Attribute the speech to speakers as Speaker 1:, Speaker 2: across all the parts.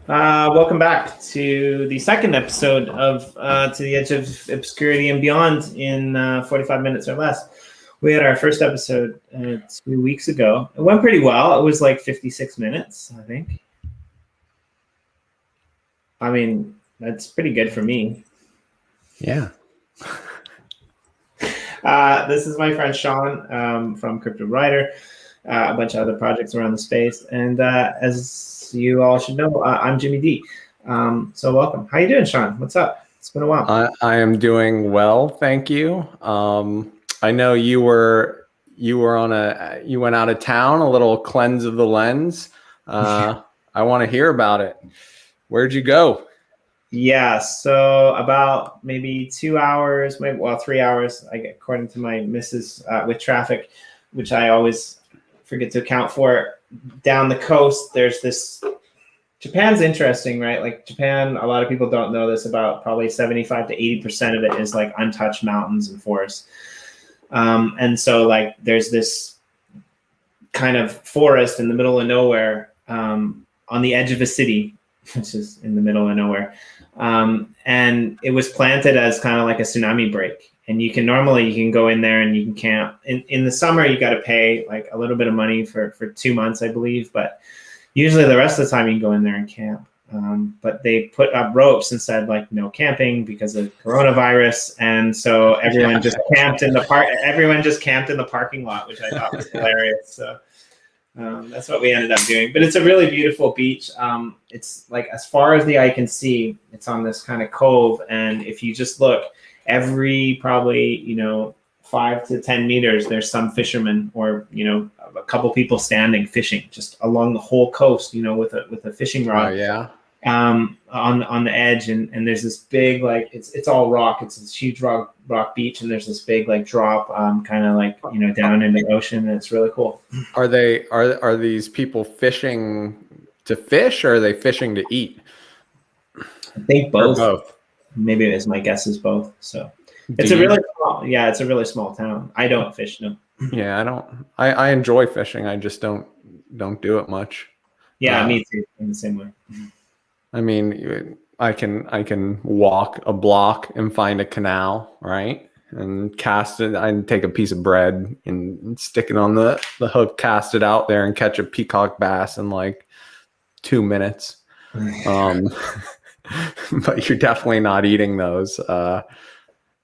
Speaker 1: Welcome back to the second episode of To the Edge of Obscurity and Beyond in 45 minutes or less. We had our first episode 2 weeks ago. It went pretty well. It was like 56 minutes, I think. I mean, that's pretty good for me.
Speaker 2: Yeah.
Speaker 1: This is my friend Sean from Cryptowriter, a bunch of other projects around the space. And as you all should know, I'm Jimmy D. So welcome. How you doing, Sean? What's up? It's been a while.
Speaker 2: I am doing well, thank you. I know you went out of town, a little cleanse of the lens. I want to hear about it. Where'd you go?
Speaker 1: Yeah, so about maybe 2 hours, maybe 3 hours, according to my missus, with traffic, which I always forget to account for. Down the coast, there's this. Japan's interesting, right? Like Japan, a lot of people don't know this about probably 75 to 80% of it is like untouched mountains and forests. And so like there's this kind of forest in the middle of nowhere on the edge of a city, which is in the middle of nowhere. And it was planted as kind of like a tsunami break. And you can go in there and you can camp. In the summer, you got to pay like a little bit of money for 2 months, I believe. But usually the rest of the time you can go in there and camp. But they put up ropes and said like no camping because of coronavirus. And so everyone just camped in the park. Everyone just camped in the parking lot, which I thought was hilarious. So that's what we ended up doing. But it's a really beautiful beach. It's like as far as the eye can see, it's on this kind of cove. And if you just look, every probably 5 to 10 meters, there's some fisherman or a couple people standing fishing just along the whole coast, with a fishing rod.
Speaker 2: Oh, yeah.
Speaker 1: On the edge, and there's this big like it's all rock. It's this huge rock beach, and there's this big like drop, kind of like down in the ocean, and it's really cool.
Speaker 2: Are these people fishing to fish, or are they fishing to eat?
Speaker 1: I think both.
Speaker 2: Or both.
Speaker 1: Maybe as my guess is both. So it's a really small town. I don't fish, no.
Speaker 2: Yeah, I don't. I enjoy fishing. I just don't do it much.
Speaker 1: Yeah, me too. In the same way.
Speaker 2: I mean, I can walk a block and find a canal, right? And cast it. I can take a piece of bread and stick it on the hook, cast it out there, and catch a peacock bass in like 2 minutes. But you're definitely not eating those.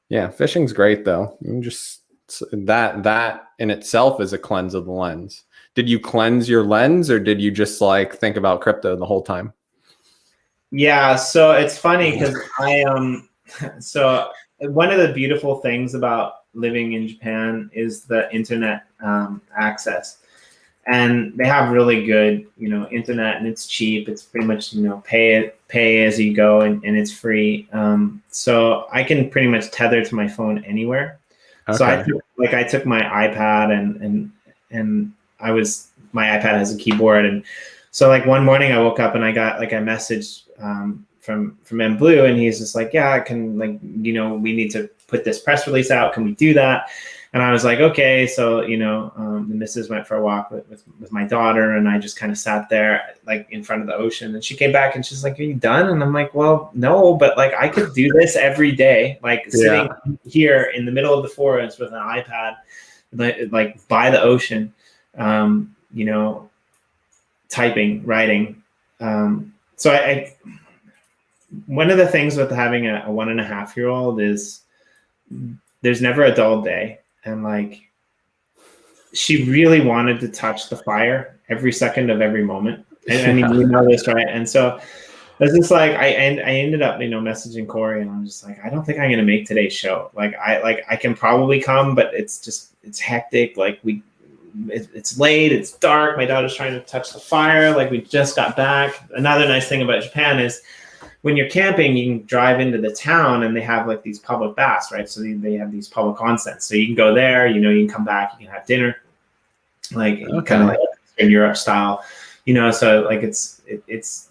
Speaker 2: Yeah, fishing's great though. You just that in itself is a cleanse of the lens. Did you cleanse your lens, or did you just like think about crypto the whole time?
Speaker 1: Yeah, so it's funny because so one of the beautiful things about living in Japan is the internet access. And they have really good, internet, and it's cheap. It's pretty much, pay as you go, and it's free. So I can pretty much tether to my phone anywhere. Okay. So I took my iPad and my iPad has a keyboard, and so like one morning I woke up and I got like a message from MBlue, and he's just like, yeah, I can we need to put this press release out. Can we do that? And I was like, okay. So, the missus went for a walk with my daughter, and I just kind of sat there like in front of the ocean, and she came back and she's like, are you done? And I'm like, well, no, but like I could do this every day, like sitting here in the middle of the forest with an iPad, like by the ocean, typing, writing. So I one of the things with having a 1.5-year-old is there's never a dull day. And like, she really wanted to touch the fire every second of every moment. And I mean, you know this, right? And so it's just like, I ended up, messaging Corey, and I'm just like, I don't think I'm going to make today's show. Like I can probably come, but it's hectic. Like it's late, it's dark. My daughter's trying to touch the fire. Like we just got back. Another nice thing about Japan is when you're camping, you can drive into the town, and they have like these public baths, right? So they have these public onsens. So you can go there, you can come back, you can have dinner, like kind of like in Europe style, so like it's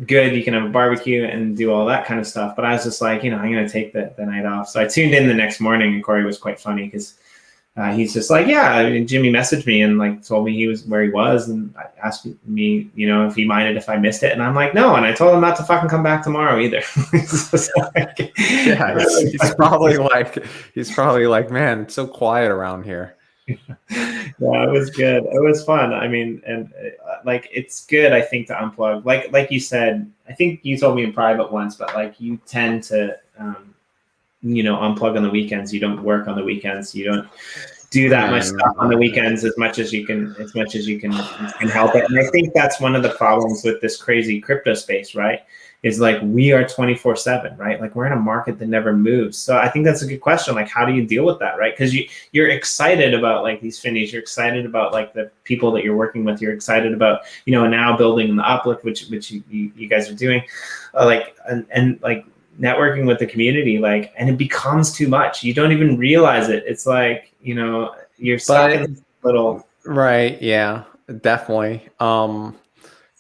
Speaker 1: good. You can have a barbecue and do all that kind of stuff. But I was just like, I'm going to take the night off. So I tuned in the next morning, and Corey was quite funny because he's just like, yeah, I mean, Jimmy messaged me and like told me he was where he was and asked me, you know, if he minded if I missed it. And I'm like, no. And I told him not to fucking come back tomorrow either. Like,
Speaker 2: Yeah, he's probably like, man, it's so quiet around here.
Speaker 1: Yeah, it was good. It was fun. I mean, and like it's good, I think, to unplug. Like you said, I think you told me in private once, but like you tend to you know, unplug on the weekends. You don't work on the weekends. You don't do that much stuff on the weekends as much as you can can help it. And I think that's one of the problems with this crazy crypto space, right? Is like we are 24/7, right? Like we're in a market that never moves. So I think that's a good question. Like, how do you deal with that, right? Because you're excited about like these Finneys, you're excited about like the people that you're working with, you're excited about, you know, now building the Uplift, which you guys are doing, like and like networking with the community, like, and it becomes too much. You don't even realize it. It's like, you know, you're stuck in this little.
Speaker 2: Right. Yeah, definitely.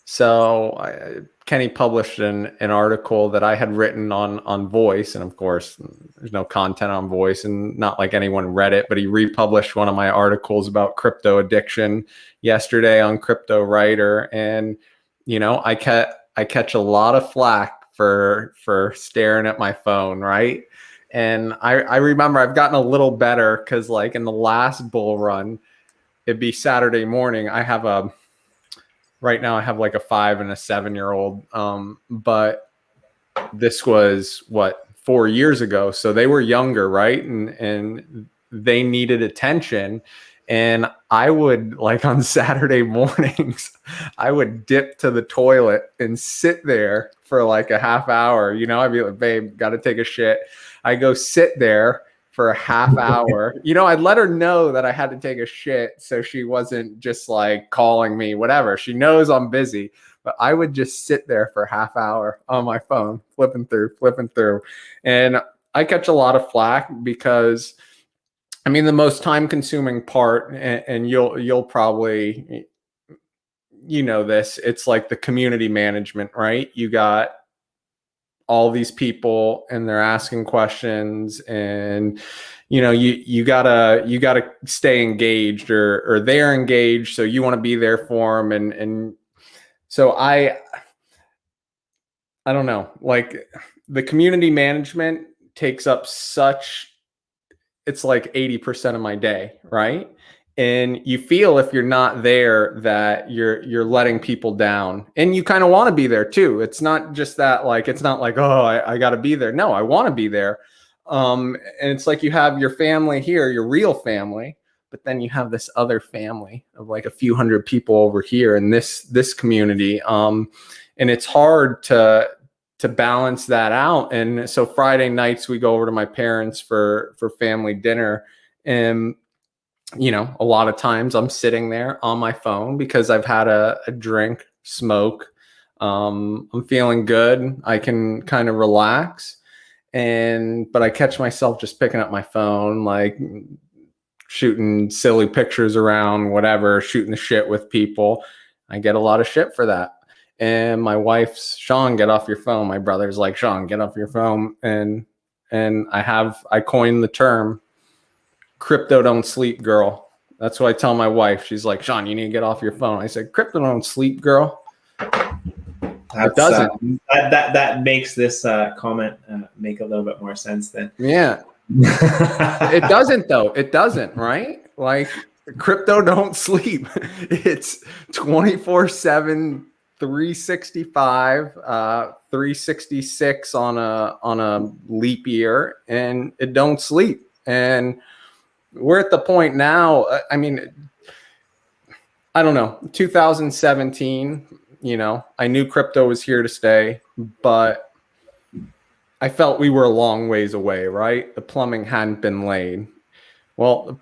Speaker 2: So Kenny published an article that I had written on Voice, and of course there's no content on Voice and not like anyone read it, but he republished one of my articles about crypto addiction yesterday on Cryptowriter. And you know, I catch a lot of flack for staring at my phone, right? And I remember I've gotten a little better because like in the last bull run, it'd be Saturday morning. Right now I have like a 5 and a 7-year-old. But this was 4 years ago. So they were younger, right? And they needed attention. And I would, like on Saturday mornings, I would dip to the toilet and sit there for like a half hour. You know, I'd be like, babe, got to take a shit. I go sit there for a half hour. You know, I'd let her know that I had to take a shit so she wasn't just like calling me, whatever. She knows I'm busy, but I would just sit there for a half hour on my phone, flipping through. And I catch a lot of flack because, I mean, the most time consuming part, and you'll probably, you know, this, it's like the community management, right? You got all these people and they're asking questions, and you know, you gotta stay engaged, or they're engaged, so you want to be there for them. And so I don't know, like the community management takes up it's like 80% of my day, right? And you feel if you're not there that you're letting people down, and you kind of want to be there too. It's not just that, like, it's not like, oh, I got to be there. No, I want to be there. And it's like you have your family here, your real family, but then you have this other family of like a few hundred people over here in this community. And it's hard to balance that out. And so Friday nights we go over to my parents for family dinner, and you know, a lot of times I'm sitting there on my phone because I've had a drink, smoke. I'm feeling good. I can kind of relax, but I catch myself just picking up my phone, like shooting silly pictures around, whatever, shooting the shit with people. I get a lot of shit for that. And my wife's, Sean, get off your phone. My brother's like, Sean, get off your phone. And I coined the term, crypto don't sleep, girl. That's what I tell my wife. She's like, Sean, you need to get off your phone. I said, crypto don't sleep, girl. It doesn't.
Speaker 1: That makes this comment make a little bit more sense then.
Speaker 2: Yeah. It doesn't though. It doesn't, right? Like crypto don't sleep. It's 24/7, 365, 366 on a leap year, and it don't sleep. And we're at the point now, I mean, I don't know, 2017, you know, I knew crypto was here to stay, but I felt we were a long ways away, right? The plumbing hadn't been laid. Well,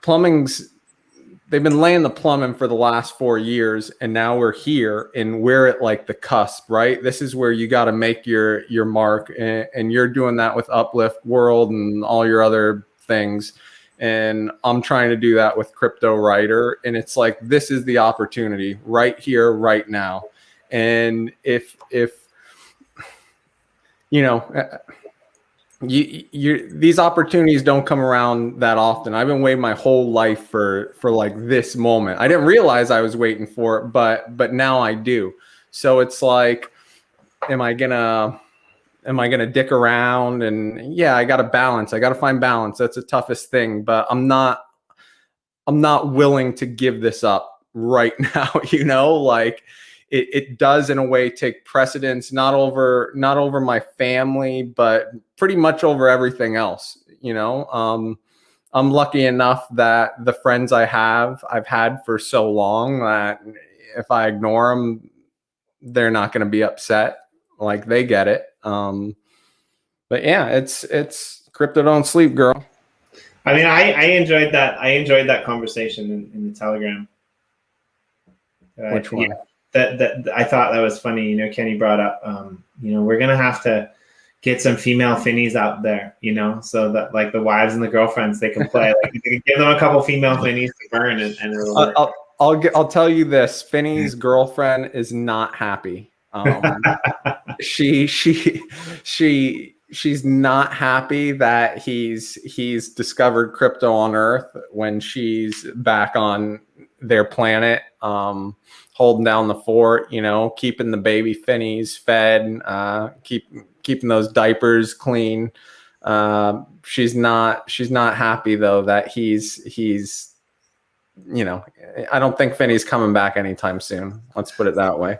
Speaker 2: they've been laying the plumbing for the last 4 years, and now we're here, and we're at like the cusp, right? This is where you got to make your mark, and you're doing that with Uplift World and all your other things. And I'm trying to do that with Cryptowriter, and it's like, this is the opportunity right here, right now. And if you know, these opportunities don't come around that often. I've been waiting my whole life for like this moment. I didn't realize I was waiting for it, but now I do. So it's like, am I gonna dick around? And yeah, I gotta balance. I gotta find balance. That's the toughest thing. But I'm not willing to give this up right now. You know, like it does in a way take precedence, not over my family, but pretty much over everything else. You know, I'm lucky enough that the friends I've had for so long that if I ignore them, they're not going to be upset. Like they get it. But yeah, it's crypto don't sleep, girl.
Speaker 1: I mean, I enjoyed that. I enjoyed that conversation in the Telegram.
Speaker 2: Which one?
Speaker 1: Yeah, that I thought that was funny. You know, Kenny brought up, you know, we're gonna have to get some female Finneys out there, you know, so that like the wives and the girlfriends, they can play. Like, you can give them a couple female Finneys to burn, and it'll work.
Speaker 2: I'll tell you this: Finney's girlfriend is not happy. She's not happy that he's discovered crypto on Earth when she's back on their planet, holding down the fort, you know, keeping the baby Finneys fed, keeping those diapers clean. She's not happy though that he's you know, I don't think Finney's coming back anytime soon. Let's put it that way.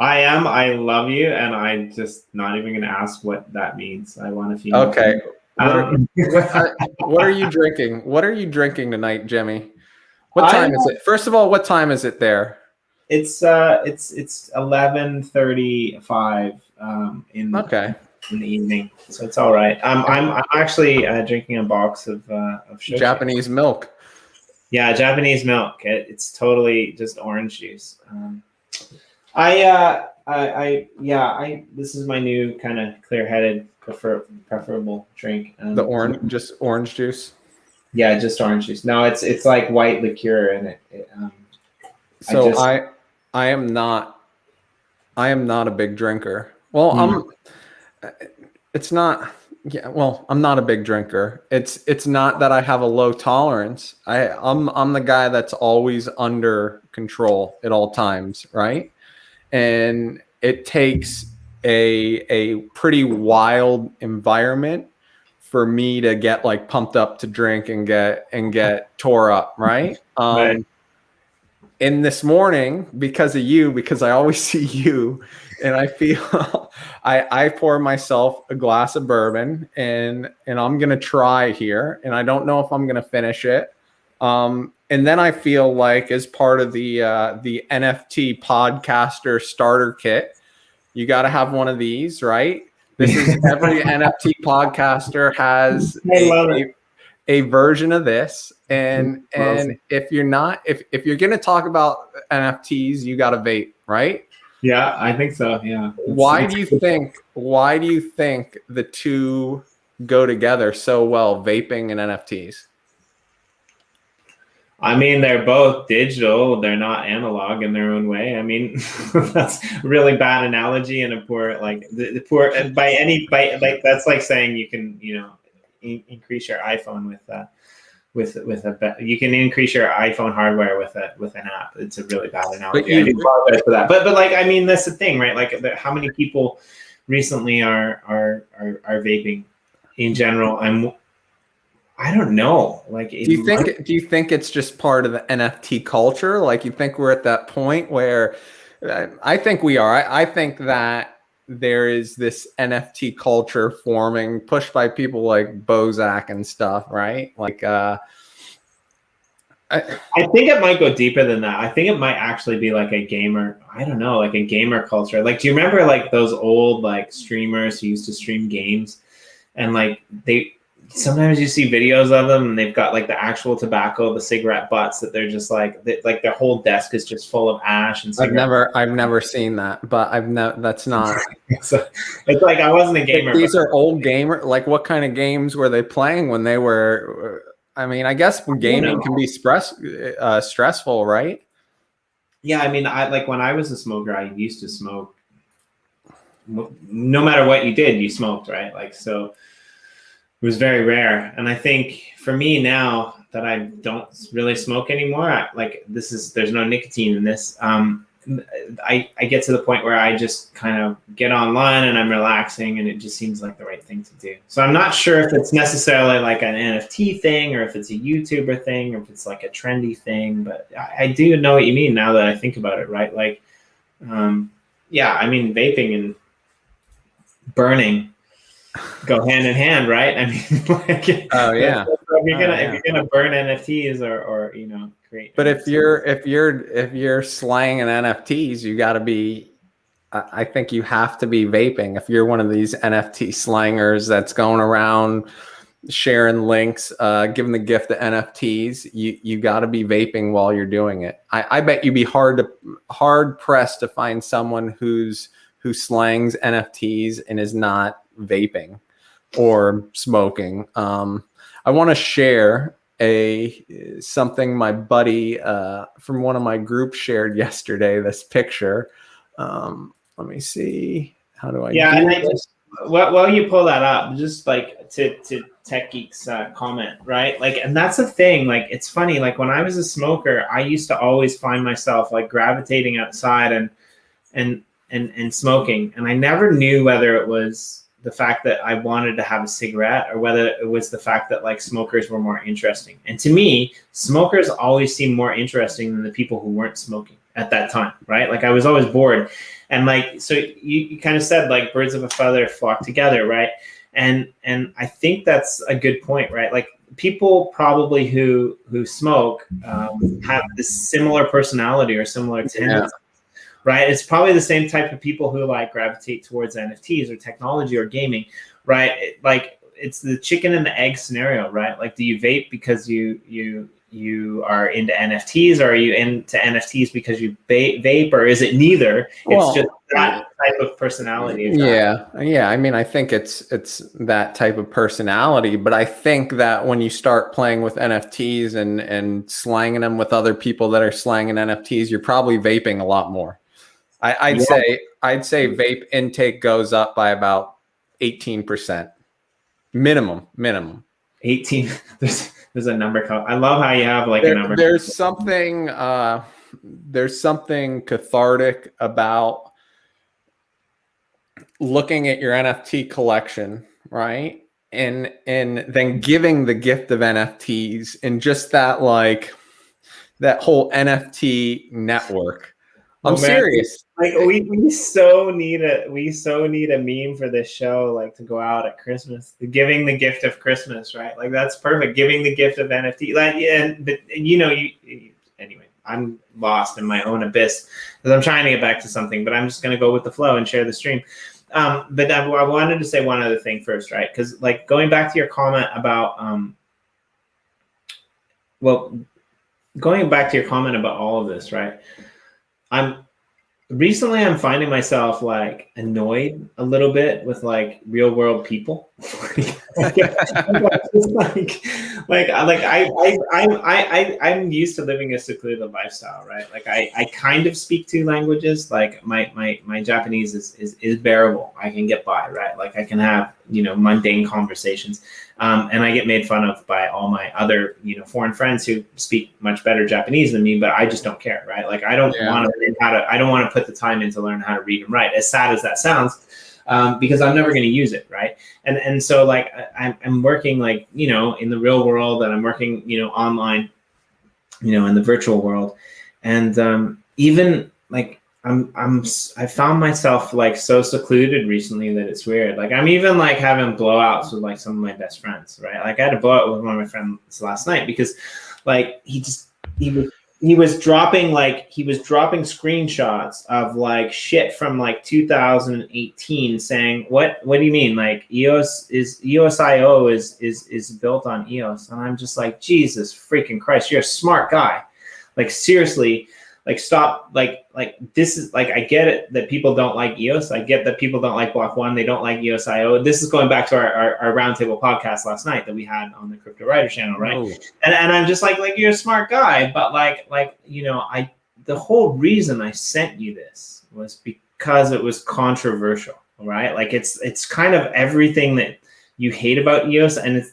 Speaker 1: I am. I love you, and I'm just not even going to ask what that means. I want a female.
Speaker 2: Okay. What are you drinking? What are you drinking tonight, Jimmy? What time is it? First of all, what time is it there?
Speaker 1: It's 11:35 in the evening, so it's all right. I'm actually drinking a box of sugar.
Speaker 2: Japanese milk.
Speaker 1: Yeah, Japanese milk. It's totally just orange juice. This is my new kind of clear-headed preferable drink.
Speaker 2: The orange juice.
Speaker 1: Yeah, just orange juice. No, it's like white liqueur in it.
Speaker 2: I am not a big drinker. Well, I'm not a big drinker. It's not that I have a low tolerance. I'm the guy that's always under control at all times, right? And it takes a pretty wild environment for me to get like pumped up to drink and get tore up, right?
Speaker 1: Right.
Speaker 2: And this morning, because I always see you, and I feel I pour myself a glass of bourbon and I'm gonna try here, and I don't know if I'm gonna finish it. And then I feel like as part of the NFT podcaster starter kit, you got to have one of these, right? This is every NFT podcaster has a version of this. And if you're going to talk about NFTs, you got to vape, right?
Speaker 1: Yeah, I think so. Yeah.
Speaker 2: Why do you think the two go together so well, vaping and NFTs?
Speaker 1: I mean, they're both digital. They're not analog in their own way. I mean, that's a really bad analogy and a poor, like the poor that's like saying you can, you know, increase your iPhone you can increase your iPhone hardware with an app. It's a really bad analogy. I do apologize for that. But like, I mean, that's the thing, right? Like, how many people recently are vaping in general? I don't know. Like,
Speaker 2: do you think it's just part of the NFT culture? Like, you think we're at that point where I think we are. I think that there is this NFT culture forming, pushed by people like Bozak and stuff, right? Like, I
Speaker 1: think it might go deeper than that. I think it might actually be like a gamer. I don't know, like a gamer culture. Like, do you remember like those old like streamers who used to stream games, and like sometimes you see videos of them and they've got like the actual tobacco, the cigarette butts that they're just like their whole desk is just full of ash and cigarette.
Speaker 2: I've never seen that, but that's not.
Speaker 1: So it's like, I wasn't a gamer.
Speaker 2: These are old gamer. Like, what kind of games were they playing when they were? I mean, I guess gaming can be stressful, right?
Speaker 1: Yeah, I mean, I like when I was a smoker, I used to smoke no matter what you did, you smoked, right? Like, so it was very rare. And I think for me now that I don't really smoke anymore, there's no nicotine in this. I get to the point where I just kind of get online and I'm relaxing, and it just seems like the right thing to do. So I'm not sure if it's necessarily like an NFT thing, or if it's a YouTuber thing, or if it's like a trendy thing, but I do know what you mean now that I think about it, right? Like, yeah, I mean, vaping and burning go hand in hand, right? I mean, like,
Speaker 2: oh yeah.
Speaker 1: If you're gonna burn NFTs or create.
Speaker 2: But if you're slanging NFTs, you got to be. I think you have to be vaping. If you're one of these NFT slangers that's going around sharing links, giving the gift of NFTs, you got to be vaping while you're doing it. I bet you'd be hard pressed to find someone who slangs NFTs and is not vaping or smoking. I want to share something my buddy from one of my groups shared yesterday. This picture. Let me see. How do I?
Speaker 1: Yeah, and I just while you pull that up, just like to Tech Geek's comment, right? Like, and that's the thing. Like, it's funny. Like, when I was a smoker, I used to always find myself like gravitating outside and smoking, and I never knew whether it was the fact that I wanted to have a cigarette or whether it was the fact that like smokers were more interesting. And to me, smokers always seemed more interesting than the people who weren't smoking at that time, right? Like, I was always bored. And like, so you kind of said like birds of a feather flock together, right? And I think that's a good point, right? Like, people probably who smoke have this similar personality or similar tendencies. Right, it's probably the same type of people who like gravitate towards NFTs or technology or gaming, right? Like, it's the chicken and the egg scenario, right? Like, do you vape because you are into NFTs, or are you into NFTs because you vape, or is it neither? It's just that type of personality.
Speaker 2: Yeah. I mean, I think it's that type of personality, but I think that when you start playing with NFTs and slanging them with other people that are slanging NFTs, you're probably vaping a lot more. I'd say vape intake goes up by about 18%, minimum.
Speaker 1: 18. There's a number called. I love how you have like a number.
Speaker 2: There's something cathartic about looking at your NFT collection, right? And then giving the gift of NFTs, and just that, like, that whole NFT network. I'm serious.
Speaker 1: Like, we so need a meme for this show, like, to go out at Christmas. Giving the gift of Christmas, right? Like, that's perfect. Giving the gift of NFT. Like, yeah, but anyway, I'm lost in my own abyss because I'm trying to get back to something, but I'm just gonna go with the flow and share the stream. But I wanted to say one other thing first, right? Because, like, going back to your comment about going back to your comment about all of this, right? I'm finding myself like annoyed a little bit with like real world people. I'm used to living a secluded lifestyle, right? Like, I kind of speak two languages. Like, my Japanese is bearable. I can get by, right? Like, I can have mundane conversations, and I get made fun of by all my other foreign friends who speak much better Japanese than me, but I just don't care, right? Like, I don't want to put the time in to learn how to read and write, as sad as that sounds. Because I'm never going to use it, right? And so, like, I'm working, like, in the real world, and I'm working online, in the virtual world, and even like I found myself like so secluded recently that it's weird. Like, I'm even like having blowouts with like some of my best friends, right? Like, I had a blowout with one of my friends last night because, like, he was dropping screenshots of like shit from like 2018, saying, what do you mean? Like, EOS.io is built on EOS. And I'm just like, Jesus freaking Christ, you're a smart guy. Like, seriously, like, stop. Like this is like, I get it that people don't like EOS. I get that people don't like Block One. They don't like EOS.io. This is going back to our roundtable podcast last night that we had on the Cryptowriter channel, right? Oh. And I'm just like, you're a smart guy, but the whole reason I sent you this was because it was controversial, right? Like it's kind of everything that you hate about EOS, and it's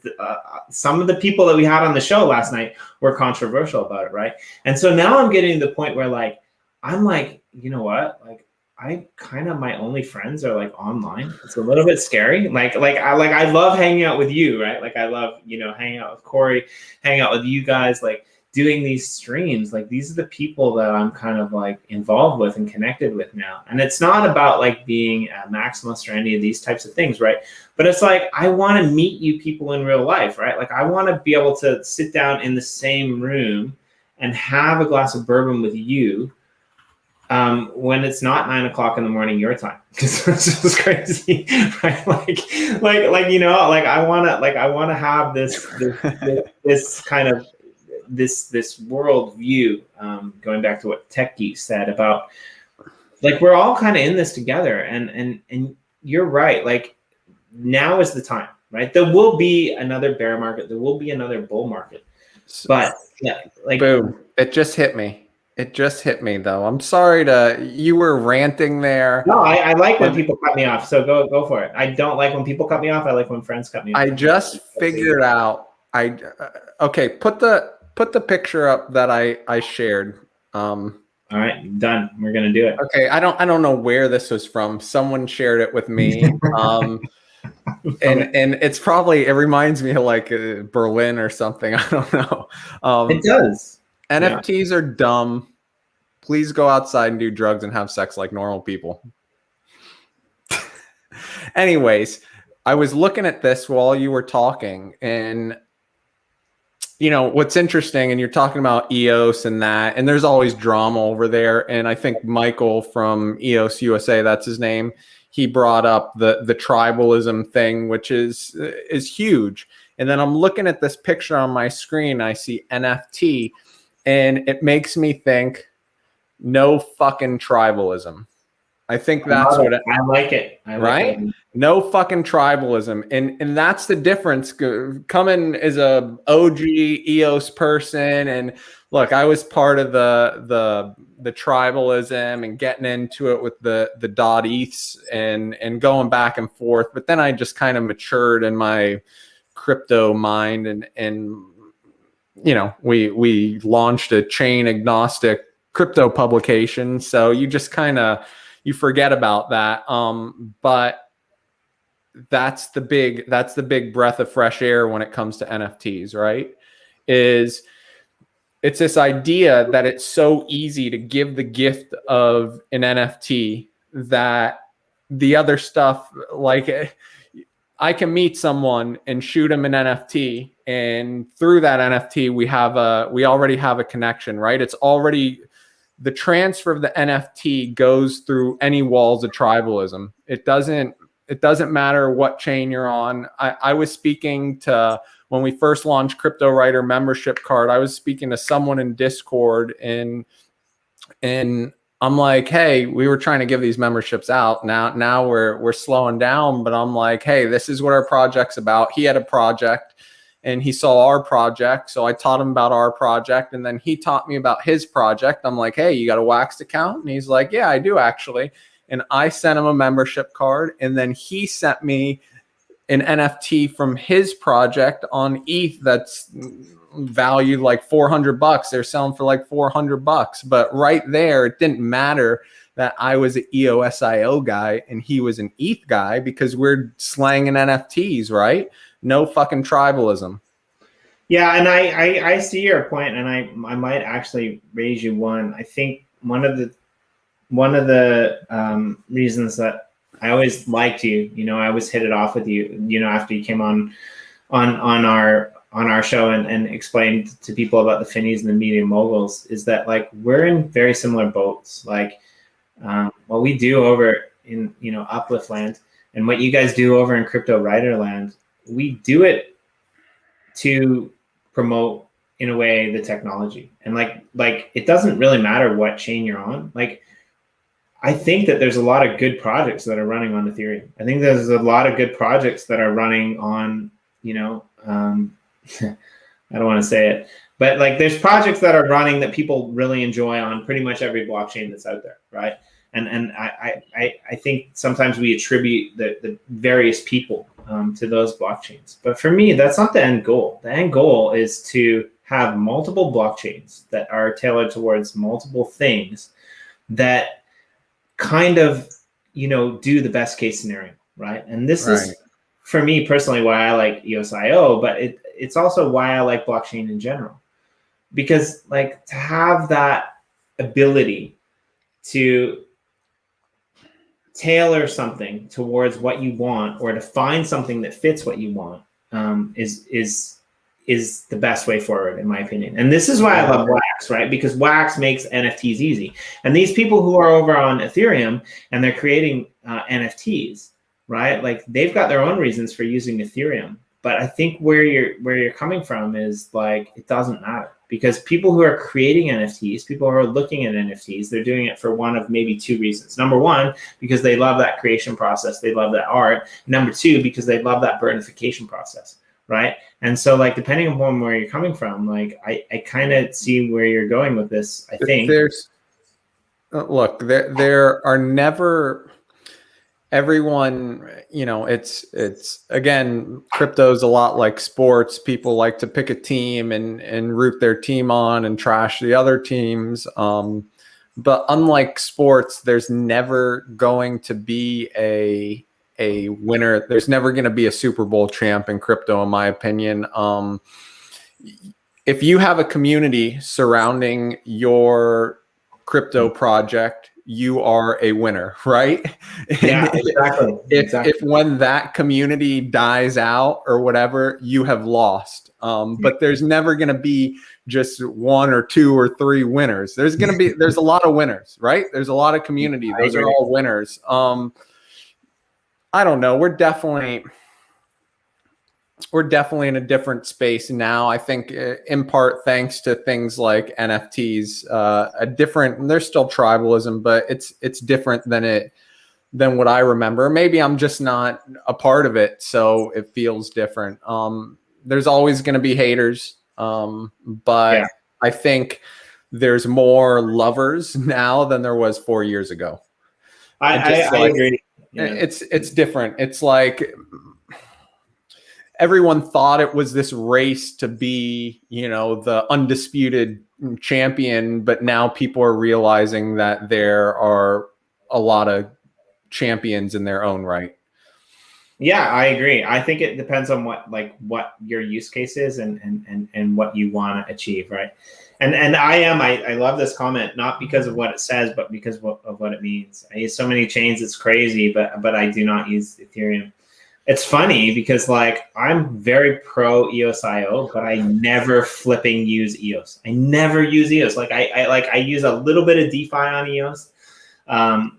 Speaker 1: some of the people that we had on the show last night were controversial about it, right? And so now I'm getting to the point where like I'm like, you know what, like I kind of my only friends are like online. It's a little bit scary. I love hanging out with you, right? Like I love, you know, hanging out with Corey, hanging out with you guys, like doing these streams. Like these are the people that I'm kind of like involved with and connected with now. And it's not about like being a maximalist or any of these types of things, right? But it's like I want to meet you people in real life, right? Like I want to be able to sit down in the same room and have a glass of bourbon with you when it's not 9 o'clock in the morning your time, because it's just crazy, right? Like you know, like I want to have this kind of this world view. Going back to what Tech Geek said about like we're all kind of in this together, and you're right. Like now is the time, right? There will be another bear market. There will be another bull market, but yeah, like
Speaker 2: boom, it just hit me. It just hit me though. I'm sorry you were ranting there.
Speaker 1: No, I like when people cut me off. So go for it. I don't like when people cut me off. I like when friends cut me off.
Speaker 2: I just figured out. Okay. Put the picture up that I shared.
Speaker 1: All right, done. We're gonna do it.
Speaker 2: Okay. I don't know where this was from. Someone shared it with me. And it's probably, it reminds me of like Berlin or something. I don't know.
Speaker 1: It does.
Speaker 2: NFTs are dumb. Please go outside and do drugs and have sex like normal people. Anyways, I was looking at this while you were talking, and you know what's interesting, and you're talking about EOS and that, and there's always drama over there. And I think Michael from EOS USA, that's his name, he brought up the tribalism thing, which is huge. And then I'm looking at this picture on my screen, I see NFT. And it makes me think, no fucking tribalism. I think that's what
Speaker 1: I like it. I like
Speaker 2: right?
Speaker 1: it.
Speaker 2: No fucking tribalism. And that's the difference. Coming as a OG EOS person, and look, I was part of the tribalism and getting into it with the .eths and going back and forth. But then I just kind of matured in my crypto mind, and you know, we launched a chain agnostic crypto publication. So you just kind of, you forget about that. But that's the big breath of fresh air when it comes to NFTs, right? It's this idea that it's so easy to give the gift of an NFT that the other stuff, like I can meet someone and shoot them an NFT, and through that NFT, we already have a connection, right? It's already, the transfer of the NFT goes through any walls of tribalism. It doesn't matter what chain you're on. I was speaking to, when we first launched Cryptowriter membership card, I was speaking to someone in Discord, and I'm like, hey, we were trying to give these memberships out. Now we're slowing down, but I'm like, hey, this is what our project's about. He had a project and he saw our project. So I taught him about our project, and then he taught me about his project. I'm like, hey, you got a Waxed account? And he's like, yeah, I do actually. And I sent him a membership card, and then he sent me an NFT from his project on ETH that's valued like $400. They're selling for like $400. But right there, it didn't matter that I was an EOSIO guy and he was an ETH guy, because we're slanging NFTs, right? No fucking tribalism.
Speaker 1: Yeah, and I see your point, and I might actually raise you one. I think one of the reasons that I always liked you, you know, I always hit it off with you, you know, after you came on our show and explained to people about the Finneys and the media moguls, is that like we're in very similar boats. Like what we do over in, you know, Uplift land, and what you guys do over in Cryptowriter land, we do it to promote, in a way, the technology. And like it doesn't really matter what chain you're on. Like I think that there's a lot of good projects that are running on Ethereum. I think there's a lot of good projects that are running on, you know, I don't want to say it, but like there's projects that are running that people really enjoy on pretty much every blockchain that's out there, right? And I think sometimes we attribute the various people to those blockchains. But for me, that's not the end goal. The end goal is to have multiple blockchains that are tailored towards multiple things that kind of, do the best case scenario, right? And this is, for me personally, why I like EOS.io, but it's also why I like blockchain in general. Because like to have that ability to tailor something towards what you want, or to find something that fits what you want, is the best way forward, in my opinion. And this is why I love Wax, right? Because Wax makes NFTs easy. And these people who are over on Ethereum and they're creating NFTs, right? Like they've got their own reasons for using Ethereum. But I think where you're coming from is like, it doesn't matter, because people who are creating NFTs, people who are looking at NFTs, they're doing it for one of maybe two reasons. Number one, because they love that creation process. They love that art. Number two, because they love that birdification process, right? And so like, depending upon where you're coming from, like I kind of see where you're going with this, I think.
Speaker 2: Look, there are never... Everyone, it's again, crypto's a lot like sports. People like to pick a team and root their team on and trash the other teams. But unlike sports, there's never going to be a winner. There's never going to be a Super Bowl champ in crypto, in my opinion. If you have a community surrounding your crypto project, you are a winner, right?
Speaker 1: Yeah, exactly.
Speaker 2: If when that community dies out or whatever, you have lost. But there's never going to be just one or two or three winners. There's a lot of winners, right? There's a lot of community. Those are all winners. I don't know. We're definitely in a different space now. I think in part thanks to things like NFTs, there's still tribalism, but it's different than what I remember. Maybe I'm just not a part of it, so it feels different. There's always going to be haters, but I think there's more lovers now than there was 4 years ago.
Speaker 1: I agree. Yeah.
Speaker 2: It's different. It's like everyone thought it was this race to be, the undisputed champion, but now people are realizing that there are a lot of champions in their own right.
Speaker 1: Yeah, I agree. I think it depends on what your use case is and what you want to achieve, right? And I love this comment, not because of what it says, but because of what it means. I use so many chains, it's crazy, but I do not use Ethereum. It's funny because like I'm very pro EOS.io, but I never flipping use EOS. I never use EOS. Like I use a little bit of DeFi on EOS.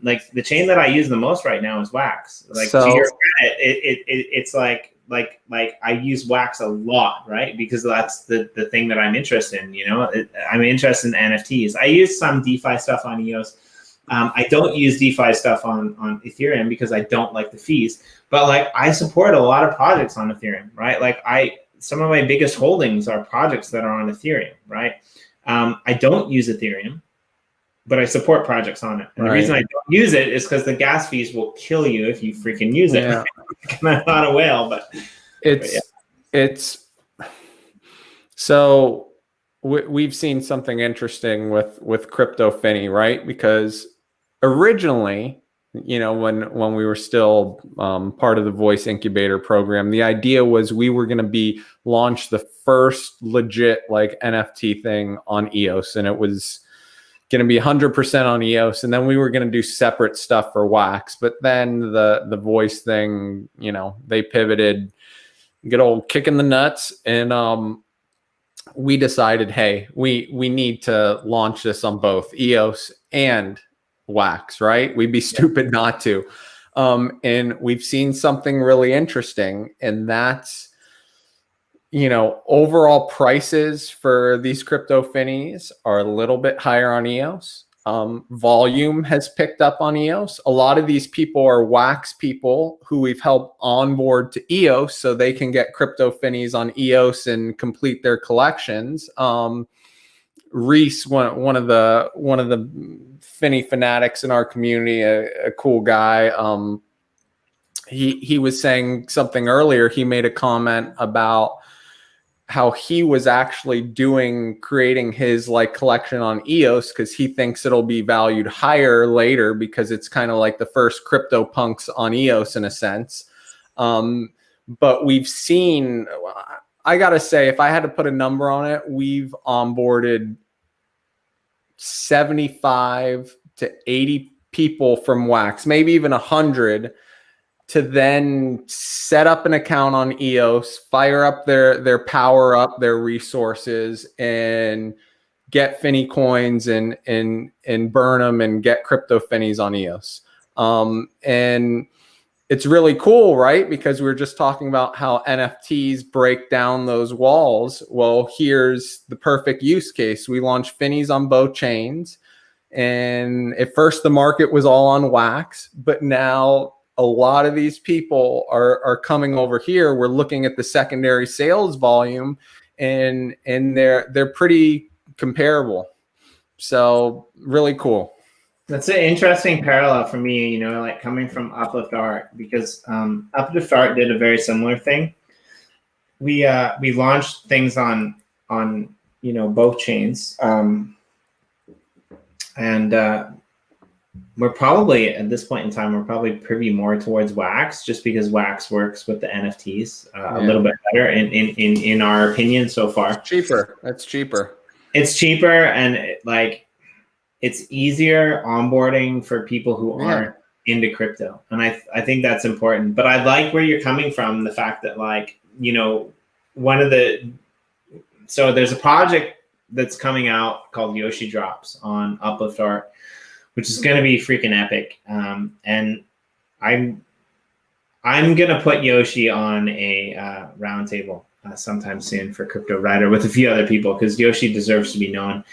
Speaker 1: Like the chain that I use the most right now is Wax. Like to your credit, it's like I use Wax a lot, right? Because that's the thing that I'm interested in. I'm interested in NFTs. I use some DeFi stuff on EOS. I don't use DeFi stuff on Ethereum because I don't like the fees. But like I support a lot of projects on Ethereum, right? Like some of my biggest holdings are projects that are on Ethereum, right? I don't use Ethereum, but I support projects on it. And the reason I don't use it is because the gas fees will kill you if you freaking use it. Yeah. I'm not a whale, but
Speaker 2: it's so we've seen something interesting with crypto Finney, right? Because originally, when we were still part of the Voice Incubator program, the idea was we were going to launch the first legit like NFT thing on EOS, and it was going to be 100% on EOS, and then we were going to do separate stuff for Wax. But then the Voice thing, they pivoted, good old kick in the nuts, and we decided, hey, we need to launch this on both EOS and Wax, right? We'd be stupid not to. And we've seen something really interesting, and that's, overall prices for these crypto Finneys are a little bit higher on EOS. Volume has picked up on EOS. A lot of these people are Wax people who we've helped onboard to EOS so they can get crypto Finneys on EOS and complete their collections. Reese, one of the Finney fanatics in our community, a cool guy. He was saying something earlier. He made a comment about how he was actually creating his like collection on EOS because he thinks it'll be valued higher later because it's kind of like the first crypto punks on EOS in a sense. But we've seen, I gotta say, if I had to put a number on it, we've onboarded 75 to 80 people from Wax, maybe even 100, to then set up an account on EOS, fire up their power up, their resources, and get Finney coins and burn them and get crypto Finneys on EOS. And it's really cool, right? Because we were just talking about how NFTs break down those walls. Well, here's the perfect use case. We launched Finneys on both chains. And at first the market was all on Wax, but now a lot of these people are coming over here. We're looking at the secondary sales volume and they're pretty comparable. So really cool.
Speaker 1: That's an interesting parallel for me, you know, like coming from UpliftArt, because UpliftArt did a very similar thing. We launched things on you know, both chains, and we're probably at this point in time we're probably privy more towards Wax, just because Wax works with the NFTs a little bit better in our opinion so far.
Speaker 2: It's cheaper. That's cheaper.
Speaker 1: It's cheaper, and it's easier onboarding for people who aren't into crypto. And I think that's important. But I like where you're coming from, the fact that, like, you know, so there's a project that's coming out called Yoshi Drops on UpliftArt, which is going to be freaking epic. And I'm going to put Yoshi on a roundtable sometime soon for Cryptowriter with a few other people, because Yoshi deserves to be known.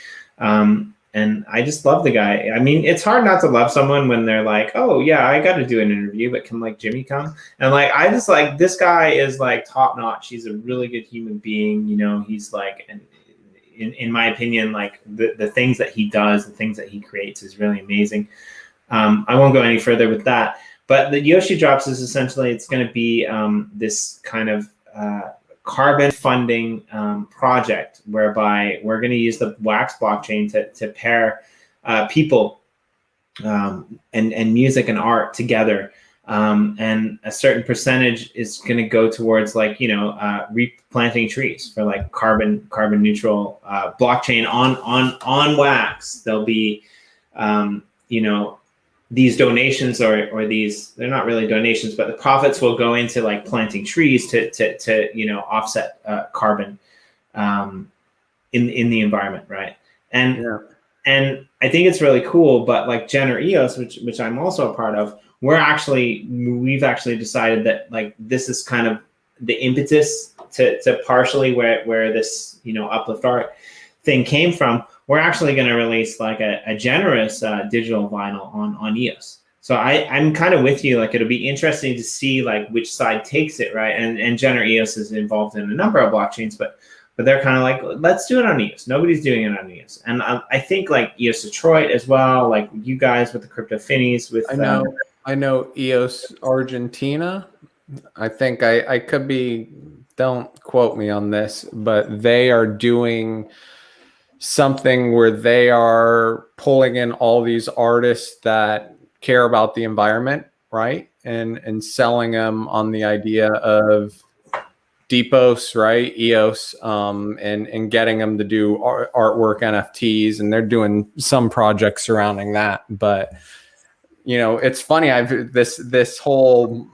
Speaker 1: And I just love the guy. I mean, it's hard not to love someone when they're like, oh yeah, I got to do an interview, but can like Jimmy come? And like, I just like, this guy is like top notch. He's a really good human being. You know, he's like, in my opinion, like the things that he does, the things that he creates is really amazing. I won't go any further with that, but the Yoshi Drops is essentially, it's going to be this kind of carbon funding project whereby we're going to use the Wax blockchain to pair people and music and art together, and a certain percentage is going to go towards, like, you know, replanting trees for like carbon neutral blockchain on Wax. There'll be you know, these donations or these, they're not really donations, but the profits will go into like planting trees to you know, offset carbon in the environment, right? And I think it's really cool. But like Jenner EOS, which I'm also a part of, we've actually decided that like this is kind of the impetus to partially where this, you know, UpliftArt thing came from. We're actually going to release like a generous digital vinyl on EOS. So I'm kind of with you. Like, it'll be interesting to see like which side takes it, right? And Jenner EOS is involved in a number of blockchains, but they're kind of like, let's do it on EOS. Nobody's doing it on EOS. And I think like EOS Detroit as well, like you guys with the Crypto Finneys with
Speaker 2: I know EOS Argentina. I think I could be, don't quote me on this, but they are doing something where they are pulling in all these artists that care about the environment, right? And selling them on the idea of depots, right? EOS, and getting them to do artwork, NFTs, and they're doing some projects surrounding that. But you know, it's funny. This whole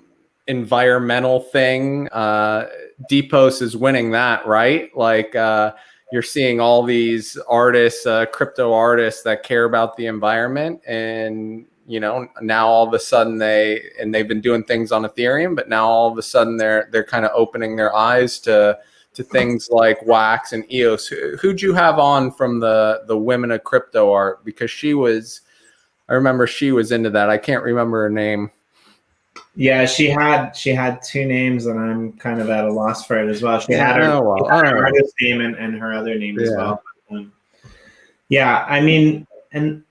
Speaker 2: environmental thing, Depots is winning that, right? Like, you're seeing all these artists, crypto artists that care about the environment, and you know, now all of a sudden they've been doing things on Ethereum, but now all of a sudden they're kind of opening their eyes to things like Wax and EOS. Who'd you have on from the Women of Crypto Art? Because I remember she was into that. I can't remember her name.
Speaker 1: Yeah, she had two names, and I'm kind of at a loss for it as well. She had her artist name and her other name as well. Yeah, I mean, and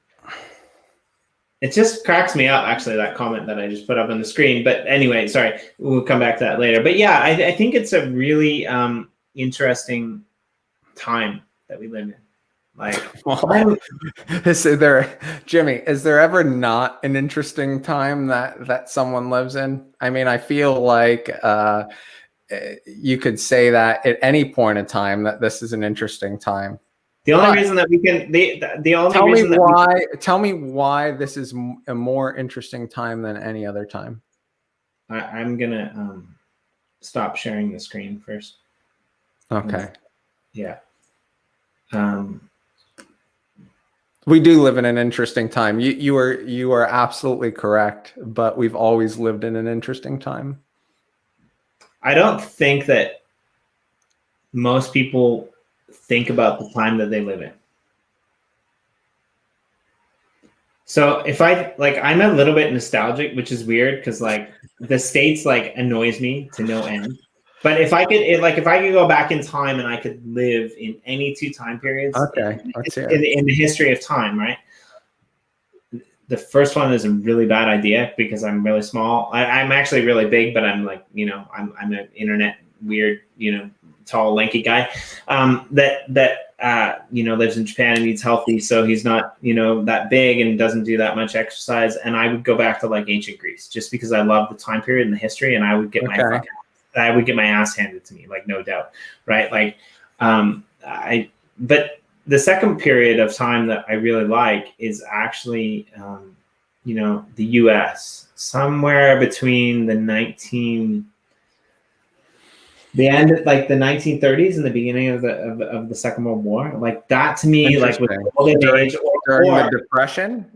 Speaker 1: it just cracks me up, actually, that comment that I just put up on the screen. But anyway, sorry, we'll come back to that later. But yeah, I think it's a really interesting time that we live in. Like,
Speaker 2: Well, is there, Jimmy, is there ever not an interesting time that someone lives in? I mean, I feel like you could say that at any point in time that this is an interesting time.
Speaker 1: the only
Speaker 2: But
Speaker 1: reason that we can the only
Speaker 2: tell me
Speaker 1: reason that
Speaker 2: why. Tell me why this is a more interesting time than any other time.
Speaker 1: I'm gonna stop sharing the screen first.
Speaker 2: Okay.
Speaker 1: Yeah.
Speaker 2: We do live in an interesting time. You are absolutely correct, but we've always lived in an interesting time.
Speaker 1: I don't think that most people think about the time that they live in. So if I'm a little bit nostalgic, which is weird because like the States like annoys me to no end. But if I could go back in time and I could live in any two time periods
Speaker 2: Okay,
Speaker 1: in the history of time, right? The first one is a really bad idea because I'm really small. I'm actually really big, but I'm like, I'm an internet weird, tall, lanky guy that lives in Japan and eats healthy. So he's not, that big and doesn't do that much exercise. And I would go back to like ancient Greece just because I love the time period and the history, and I would get my ass handed to me, like no doubt. Right. Like, but the second period of time that I really like is actually, the U.S. somewhere between the 1930s and the beginning of the Second World War. Like that to me, like with the golden age
Speaker 2: during the Depression.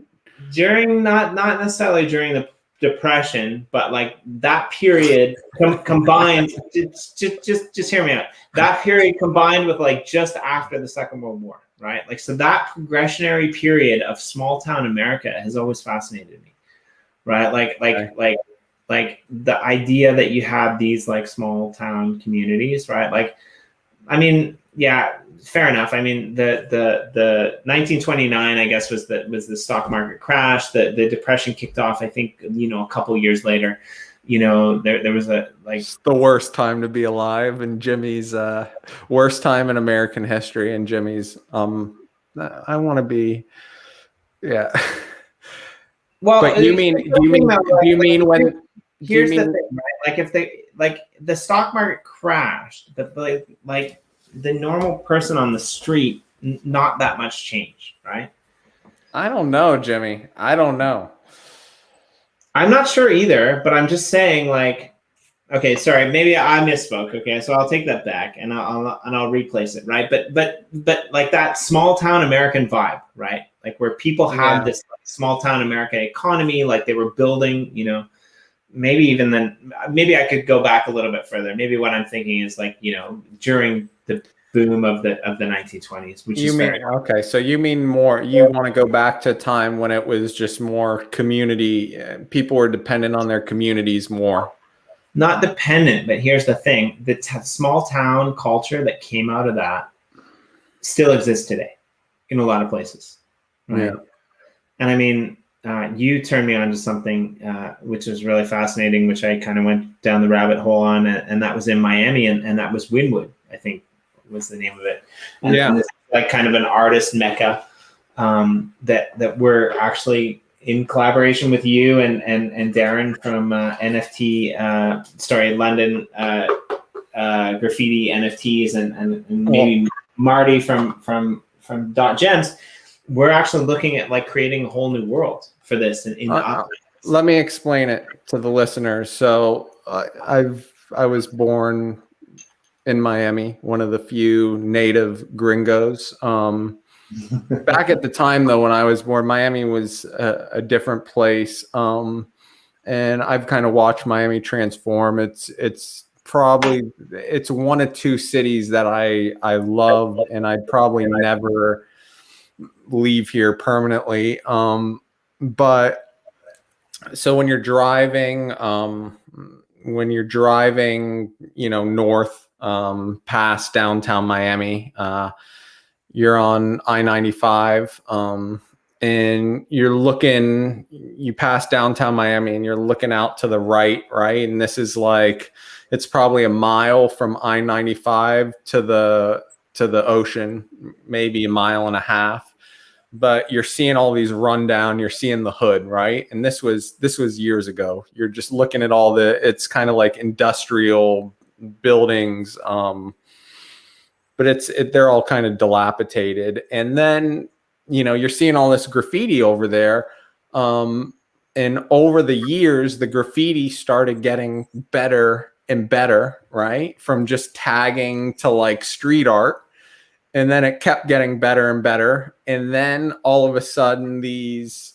Speaker 1: Not necessarily during the Depression, but like that period combined. just hear me out. That period combined with like just after the Second World War, right? Like so that progressionary period of small town America has always fascinated me, right? Like the idea that you have these like small town communities, right? Like, I mean, yeah, fair enough. I mean, the 1929, I guess, was the stock market crash. The Depression kicked off, I think, a couple years later. There was it's
Speaker 2: the worst time to be alive, and Jimmy's worst time in American history, and Jimmy's I want to be, yeah.
Speaker 1: Well,
Speaker 2: but do you mean when?
Speaker 1: Here's the thing, right? Like if the stock market crashed, but like the normal person on the street, not that much change, right?
Speaker 2: I don't know, Jimmy. I don't know.
Speaker 1: I'm not sure either, but I'm just saying, like, okay, sorry, maybe I misspoke. Okay, so I'll take that back and I'll replace it, right? But like that small town American vibe, right? Like where people have this like, small town American economy, like they were building, maybe even then, maybe I could go back a little bit further. Maybe what I'm thinking is like, during the boom of the 1920s, which you mean
Speaker 2: okay, so you mean more, you want to go back to a time when it was just more community, people were dependent on their communities more.
Speaker 1: Not dependent, but here's the thing: the small town culture that came out of that still exists today in a lot of places, right?
Speaker 2: Yeah.
Speaker 1: And I mean, you turned me on to something which was really fascinating, which I kind of went down the rabbit hole on, and that was in Miami, and that was Wynwood, I think was the name of it. And, and it's like kind of an artist mecca that we're actually in collaboration with you and Darren from NFT London graffiti NFTs and maybe Marty from Dot Gems. We're actually looking at like creating a whole new world for this.
Speaker 2: Let me explain it to the listeners. So I was born in Miami, one of the few native gringos. Back at the time, though, when I was born, Miami was a different place. And I've kind of watched Miami transform. It's one of two cities that I love, and I'd probably never leave here permanently. But so when you're driving, north past downtown Miami, you're on I-95, and you pass downtown Miami and you're looking out to the right, right? And this is like, it's probably a mile from I-95 to the ocean, maybe a mile and a half. But you're seeing all these rundown, you're seeing the hood, right? And this was years ago. You're just looking at it's kind of like industrial buildings, but they're all kind of dilapidated. And then, you're seeing all this graffiti over there. And over the years, the graffiti started getting better and better, right? From just tagging to like street art. And then it kept getting better and better. And then all of a sudden, these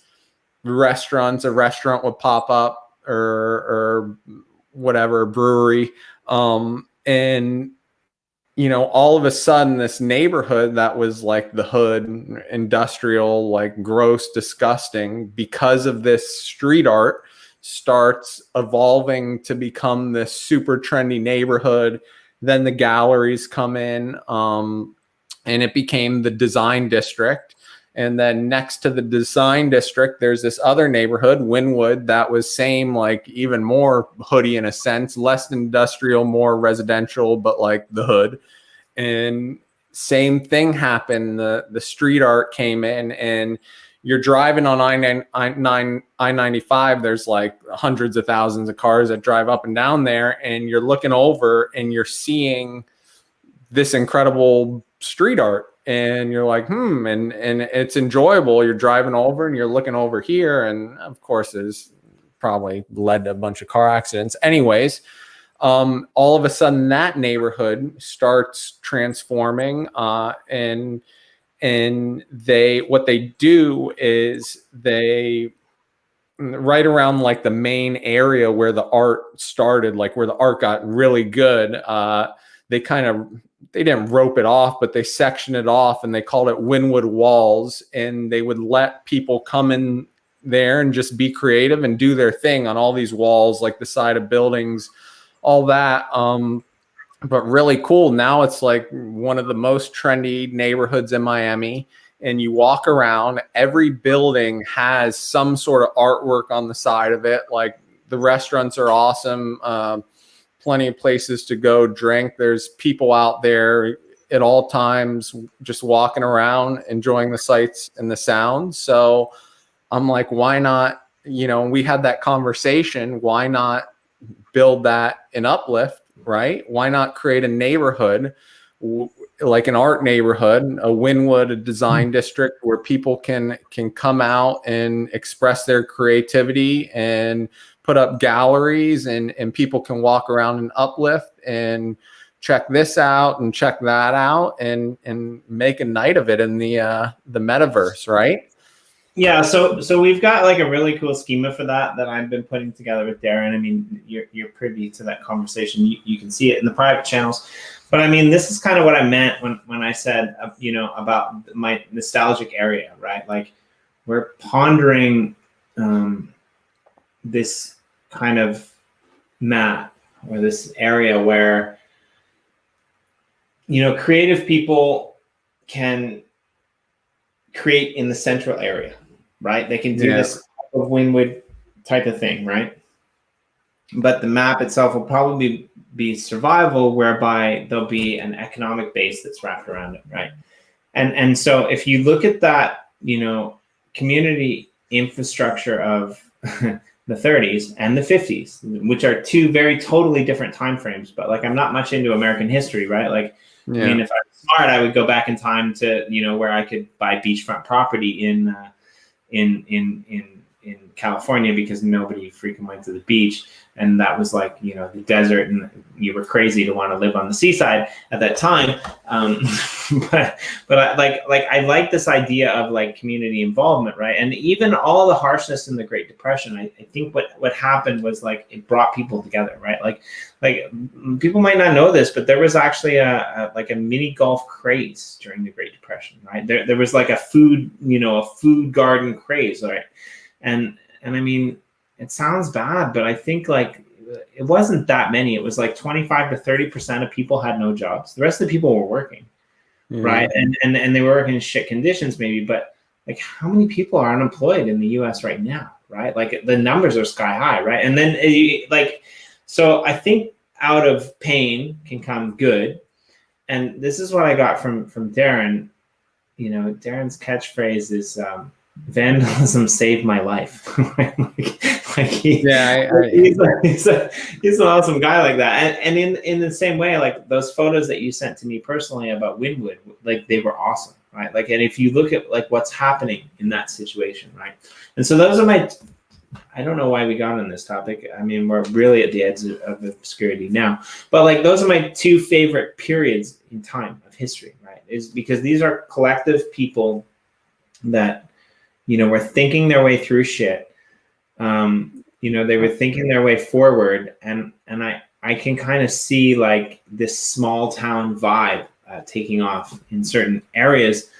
Speaker 2: a restaurant would pop up, or whatever, brewery. And all of a sudden, this neighborhood that was like the hood, industrial, like gross, disgusting, because of this street art, starts evolving to become this super trendy neighborhood. Then the galleries come in, and it became the design district. And then next to the design district, there's this other neighborhood, Wynwood, that was same, like even more hoodie in a sense, less industrial, more residential, but like the hood. And same thing happened. The street art came in, and you're driving on I-95. There's like hundreds of thousands of cars that drive up and down there, and you're looking over and you're seeing this incredible street art, and you're like, and it's enjoyable. You're driving over and you're looking over here, and of course there's probably led to a bunch of car accidents. Anyways, all of a sudden that neighborhood starts transforming, and what they do is they, right around like the main area where the art started, like where the art got really good, they didn't rope it off, but they sectioned it off, and they called it Wynwood Walls. And they would let people come in there and just be creative and do their thing on all these walls, like the side of buildings, all that. But really cool. Now it's like one of the most trendy neighborhoods in Miami. And you walk around, every building has some sort of artwork on the side of it. Like the restaurants are awesome. Plenty of places to go drink. There's people out there at all times just walking around, enjoying the sights and the sounds. So I'm like, why not? We had that conversation. Why not build that in Uplift, right? Why not create a neighborhood, like an art neighborhood, a Wynwood, a design district, where people can come out and express their creativity and put up galleries, and people can walk around and Uplift and check this out and check that out, and make a night of it in the metaverse, right?
Speaker 1: Yeah, so we've got like a really cool schema for that I've been putting together with Darren. I mean, you're privy to that conversation. You can see it in the private channels. But I mean, this is kind of what I meant when I said, about my nostalgic area, right? Like, we're pondering this kind of map, or this area where, creative people can create in the central area, right? They can do this type of Wynwood type of thing, right? But the map itself will probably be survival, whereby there'll be an economic base that's wrapped around it, right? And so if you look at that, community infrastructure of the 30s and the 50s, which are two very totally different time frames, but like, I'm not much into American history, right? Like, I mean, if I was smart, I would go back in time to, where I could buy beachfront property in California, because nobody freaking went to the beach, and that was like, the desert, and you were crazy to want to live on the seaside at that time. But I like this idea of like community involvement, right? And even all the harshness in the Great Depression, I think what happened was like, it brought people together, right? Like people might not know this, but there was actually a mini golf craze during the Great Depression, right? There was like a food garden craze, right? And I mean, it sounds bad, but I think like it wasn't that many. It was like 25 to 30% of people had no jobs. The rest of the people were working, right? And they work in shit conditions maybe, but like how many people are unemployed in the US right now, right? Like the numbers are sky high, right? And then like, so I think out of pain can come good. And this is what I got from Darren. You know, Darren's catchphrase is vandalism saved my life. He's an awesome guy like that. And in the same way, like those photos that you sent to me personally about Wynwood, like they were awesome, right? Like, and if you look at like what's happening in that situation, right? And so those are my, I don't know why we got on this topic. I mean, we're really at the edge of obscurity now, but like those are my two favorite periods in time of history, right? Is because these are collective people that, you know, were thinking their way through shit. You know, they were thinking their way forward, and I can kind of see like this small town vibe taking off in certain areas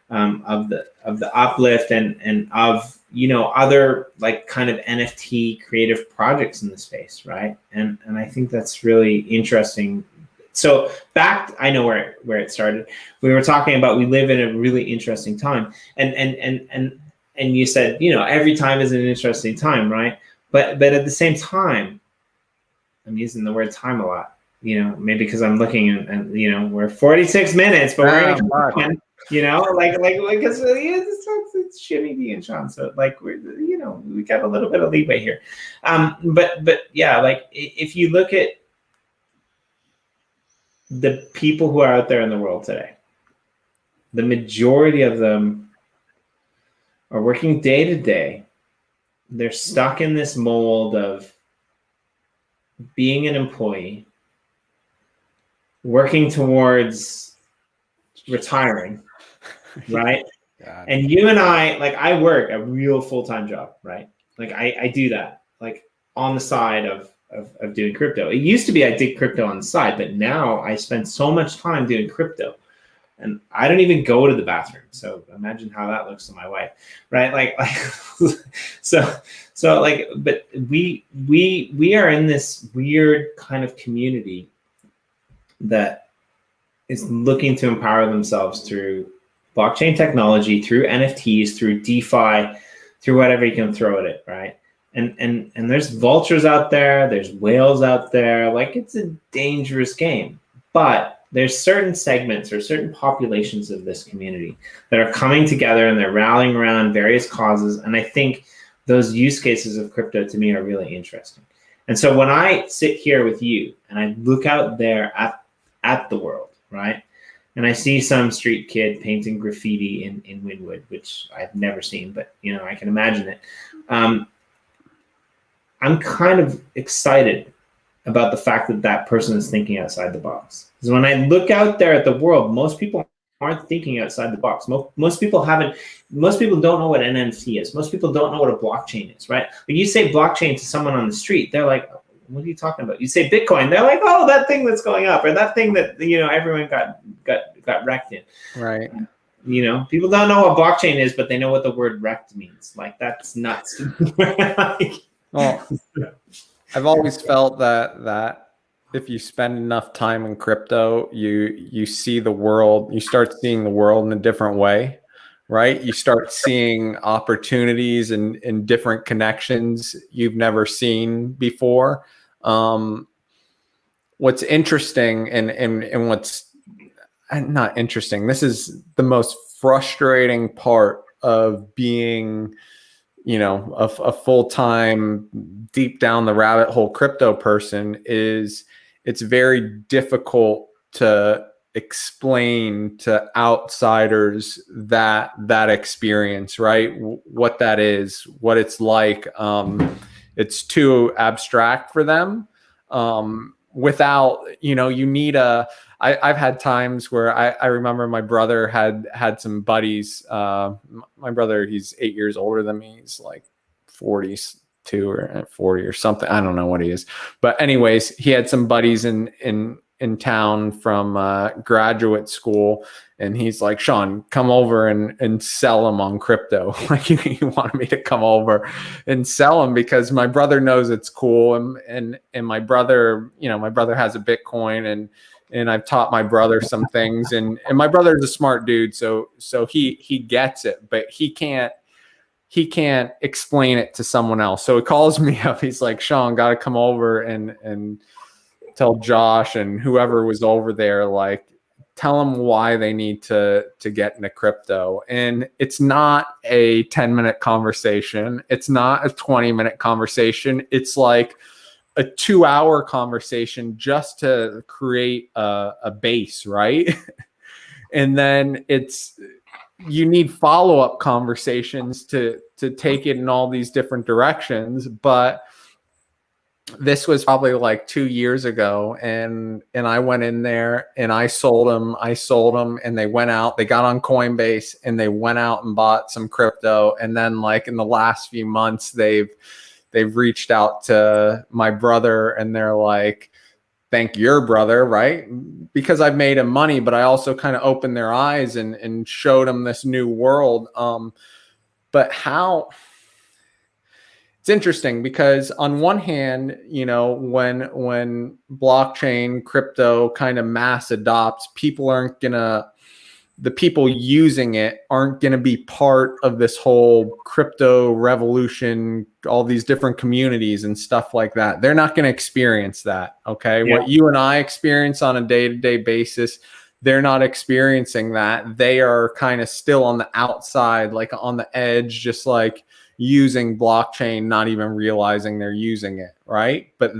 Speaker 1: of the Uplift and of, you know, other like kind of NFT creative projects in the space, right? And I think that's really interesting. So back, I know where it started. We were talking about we live in a really interesting time, and you said, you know, every time is an interesting time, right? But at the same time, I'm using the word time a lot. You know, maybe because I'm looking and you know, we're 46 minutes, but we're gonna, you know, like because it's Jimmy D and Sean, so like we're, you know, we got a little bit of leeway here. But yeah, like if you look at the people who are out there in the world today, the majority of them are working day to day. They're stuck in this mold of being an employee, working towards retiring, right? God. And you and I, like I work a real full-time job, right? Like I do that like on the side of doing crypto. It used to be I did crypto on the side, but now I spend so much time doing crypto. And I don't even go to the bathroom. So imagine how that looks to my wife, right? Like so like, but we are in this weird kind of community that is looking to empower themselves through blockchain technology, through NFTs, through DeFi, through whatever you can throw at it, right? And there's vultures out there, there's whales out there. Like it's a dangerous game, but there's certain segments or certain populations of this community that are coming together and they're rallying around various causes. And I think those use cases of crypto to me are really interesting. And so when I sit here with you and I look out there at the world, right? And I see some street kid painting graffiti in Wynwood, which I've never seen, but you know, I can imagine it. I'm kind of excited about the fact that that person is thinking outside the box. Because when I look out there at the world, most people aren't thinking outside the box. Most people don't know what an NFT is. Most people don't know what a blockchain is, right? Like you say blockchain to someone on the street, they're like, what are you talking about? You say Bitcoin, they're like, oh, that thing that's going up, or that thing that, you know, everyone got wrecked in.
Speaker 2: Right.
Speaker 1: You know, people don't know what blockchain is, but they know what the word wrecked means. Like that's nuts.
Speaker 2: Well, I've always felt that if you spend enough time in crypto, you see the world, you start seeing the world in a different way, right? You start seeing opportunities and different connections you've never seen before. What's interesting and what's not interesting, this is the most frustrating part of being, you know, a full-time deep down the rabbit hole crypto person is it's very difficult to explain to outsiders that experience, right? What that is, what it's like. It's too abstract for them. Without, you know, you need I've had times where I remember my brother had some buddies. My brother, he's 8 years older than me. He's like 42 or 40 or something. I don't know what he is. But anyways, he had some buddies in town from graduate school. And he's like, Sean, come over and sell them on crypto. Like he wanted me to come over and sell them because my brother knows it's cool. And my brother, you know, my brother has a Bitcoin and I've taught my brother some things, and my brother's a smart dude, so he gets it, but he can't explain it to someone else. So he calls me up. He's like, Sean, got to come over and tell Josh and whoever was over there, like, tell them why they need to get into crypto. And it's not a 10-minute conversation. It's not a 20-minute conversation. It's like a 2-hour conversation just to create a base, right? And then you need follow-up conversations to take it in all these different directions. But this was probably like 2 years ago, and I went in there and I sold them, and they went out, they got on Coinbase and they went out and bought some crypto. And then, like, in the last few months, they've reached out to my brother and they're like, thank your brother, right? Because I've made him money, but I also kind of opened their eyes and showed them this new world. But how... It's interesting because on one hand, you know, when blockchain crypto kind of mass adopts, the people using it aren't going to be part of this whole crypto revolution, all these different communities and stuff like that. They're not going to experience that. Okay. Yeah. What you and I experience on a day-to-day basis, they're not experiencing that. They are kind of still on the outside, like on the edge, just like using blockchain, not even realizing they're using it, right? But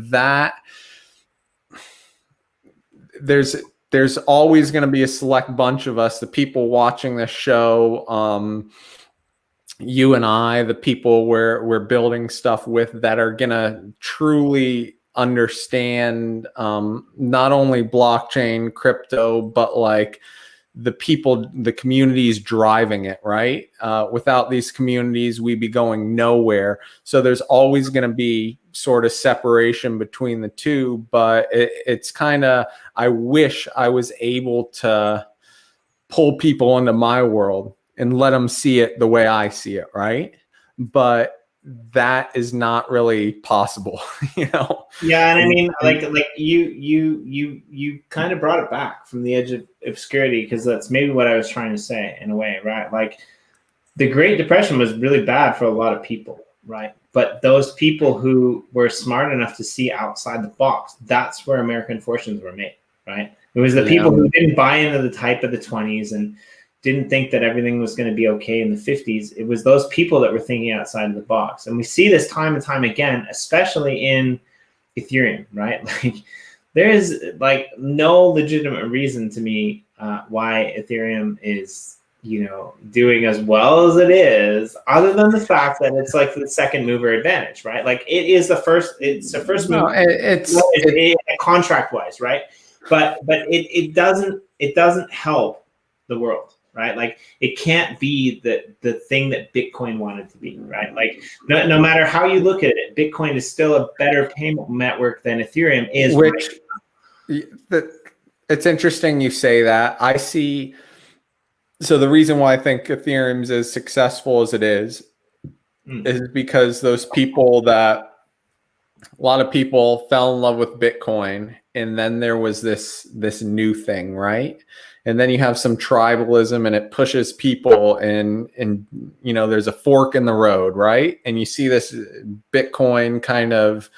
Speaker 2: there's always going to be a select bunch of us, the people watching this show, you and I, the people we're building stuff with, that are going to truly understand not only blockchain, crypto, but like the people, the communities driving it, right? Without these communities, we'd be going nowhere. So there's always going to be sort of separation between the two, but it's kind of, I wish I was able to pull people into my world and let them see it the way I see it, right? But that is not really possible, you know?
Speaker 1: Yeah, and I mean, like you kind of brought it back from the edge of obscurity, because that's maybe what I was trying to say in a way, right? Like, the Great Depression was really bad for a lot of people, right? But those people who were smart enough to see outside the box, that's where American fortunes were made, right? It was the people who didn't buy into the type of the 20s and didn't think that everything was going to be okay in the 50s. It was those people that were thinking outside of the box. And we see this time and time again, especially in Ethereum, right? Like, there is like no legitimate reason to me why Ethereum is, you know, doing as well as it is, other than the fact that it's like the second mover advantage, right? Like, it's the first move. It's contract wise, right? But it doesn't help the world, right? Like, it can't be the thing that Bitcoin wanted to be, right? Like, no matter how you look at it, Bitcoin is still a better payment network than Ethereum is.
Speaker 2: Which, it's interesting you say that. I see. So the reason why I think Ethereum's as successful as it is because those people a lot of people fell in love with Bitcoin, and then there was this new thing, right? And then you have some tribalism, and it pushes people, and you know, there's a fork in the road, right? And you see this Bitcoin kind of,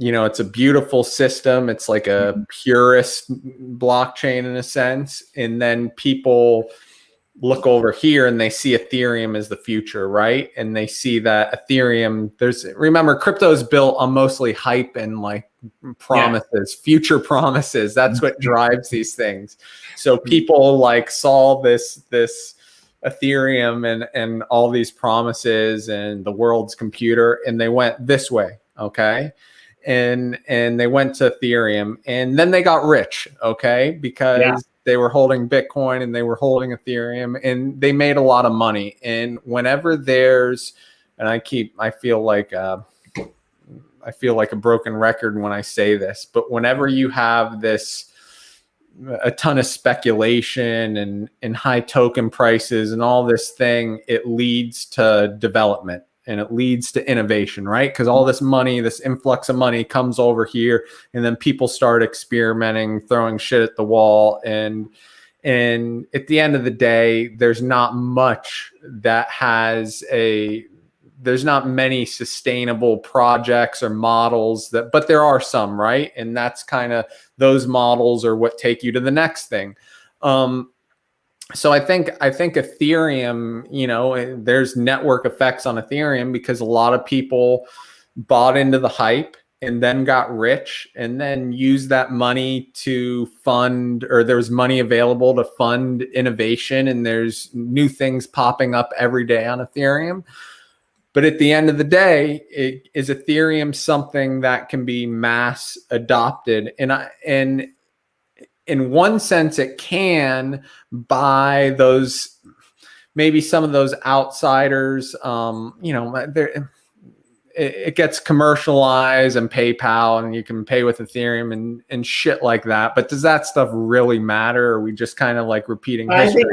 Speaker 2: you know, it's a beautiful system. It's like a purist blockchain in a sense. And then people look over here and they see Ethereum as the future, right? And they see that Ethereum, remember, crypto is built on mostly hype and like promises, future promises. That's what drives these things. So people like saw this Ethereum and all these promises and the world's computer, and they went this way, okay? And they went to Ethereum, and then they got rich, okay? Because they were holding Bitcoin and they were holding Ethereum, and they made a lot of money. And whenever I feel like a broken record when I say this, but whenever you have a ton of speculation and high token prices and all this thing, it leads to development. and it leads to innovation, right? Because all this money, this influx of money comes over here, and then people start experimenting, throwing shit at the wall, and at the end of the day, there's not much that there's not many sustainable projects or models but there are some, right? And that's kind of, those models are what take you to the next thing. So I think Ethereum, there's network effects on Ethereum because a lot of people bought into the hype and then got rich and then used that money to fund, or there was money available to fund innovation, and there's new things popping up every day on Ethereum. But at the end of the day, is Ethereum something that can be mass adopted? And in one sense, it can, by those, maybe some of those outsiders. It gets commercialized and PayPal, and you can pay with Ethereum and shit like that. But does that stuff really matter? Or are we just kind of like repeating history?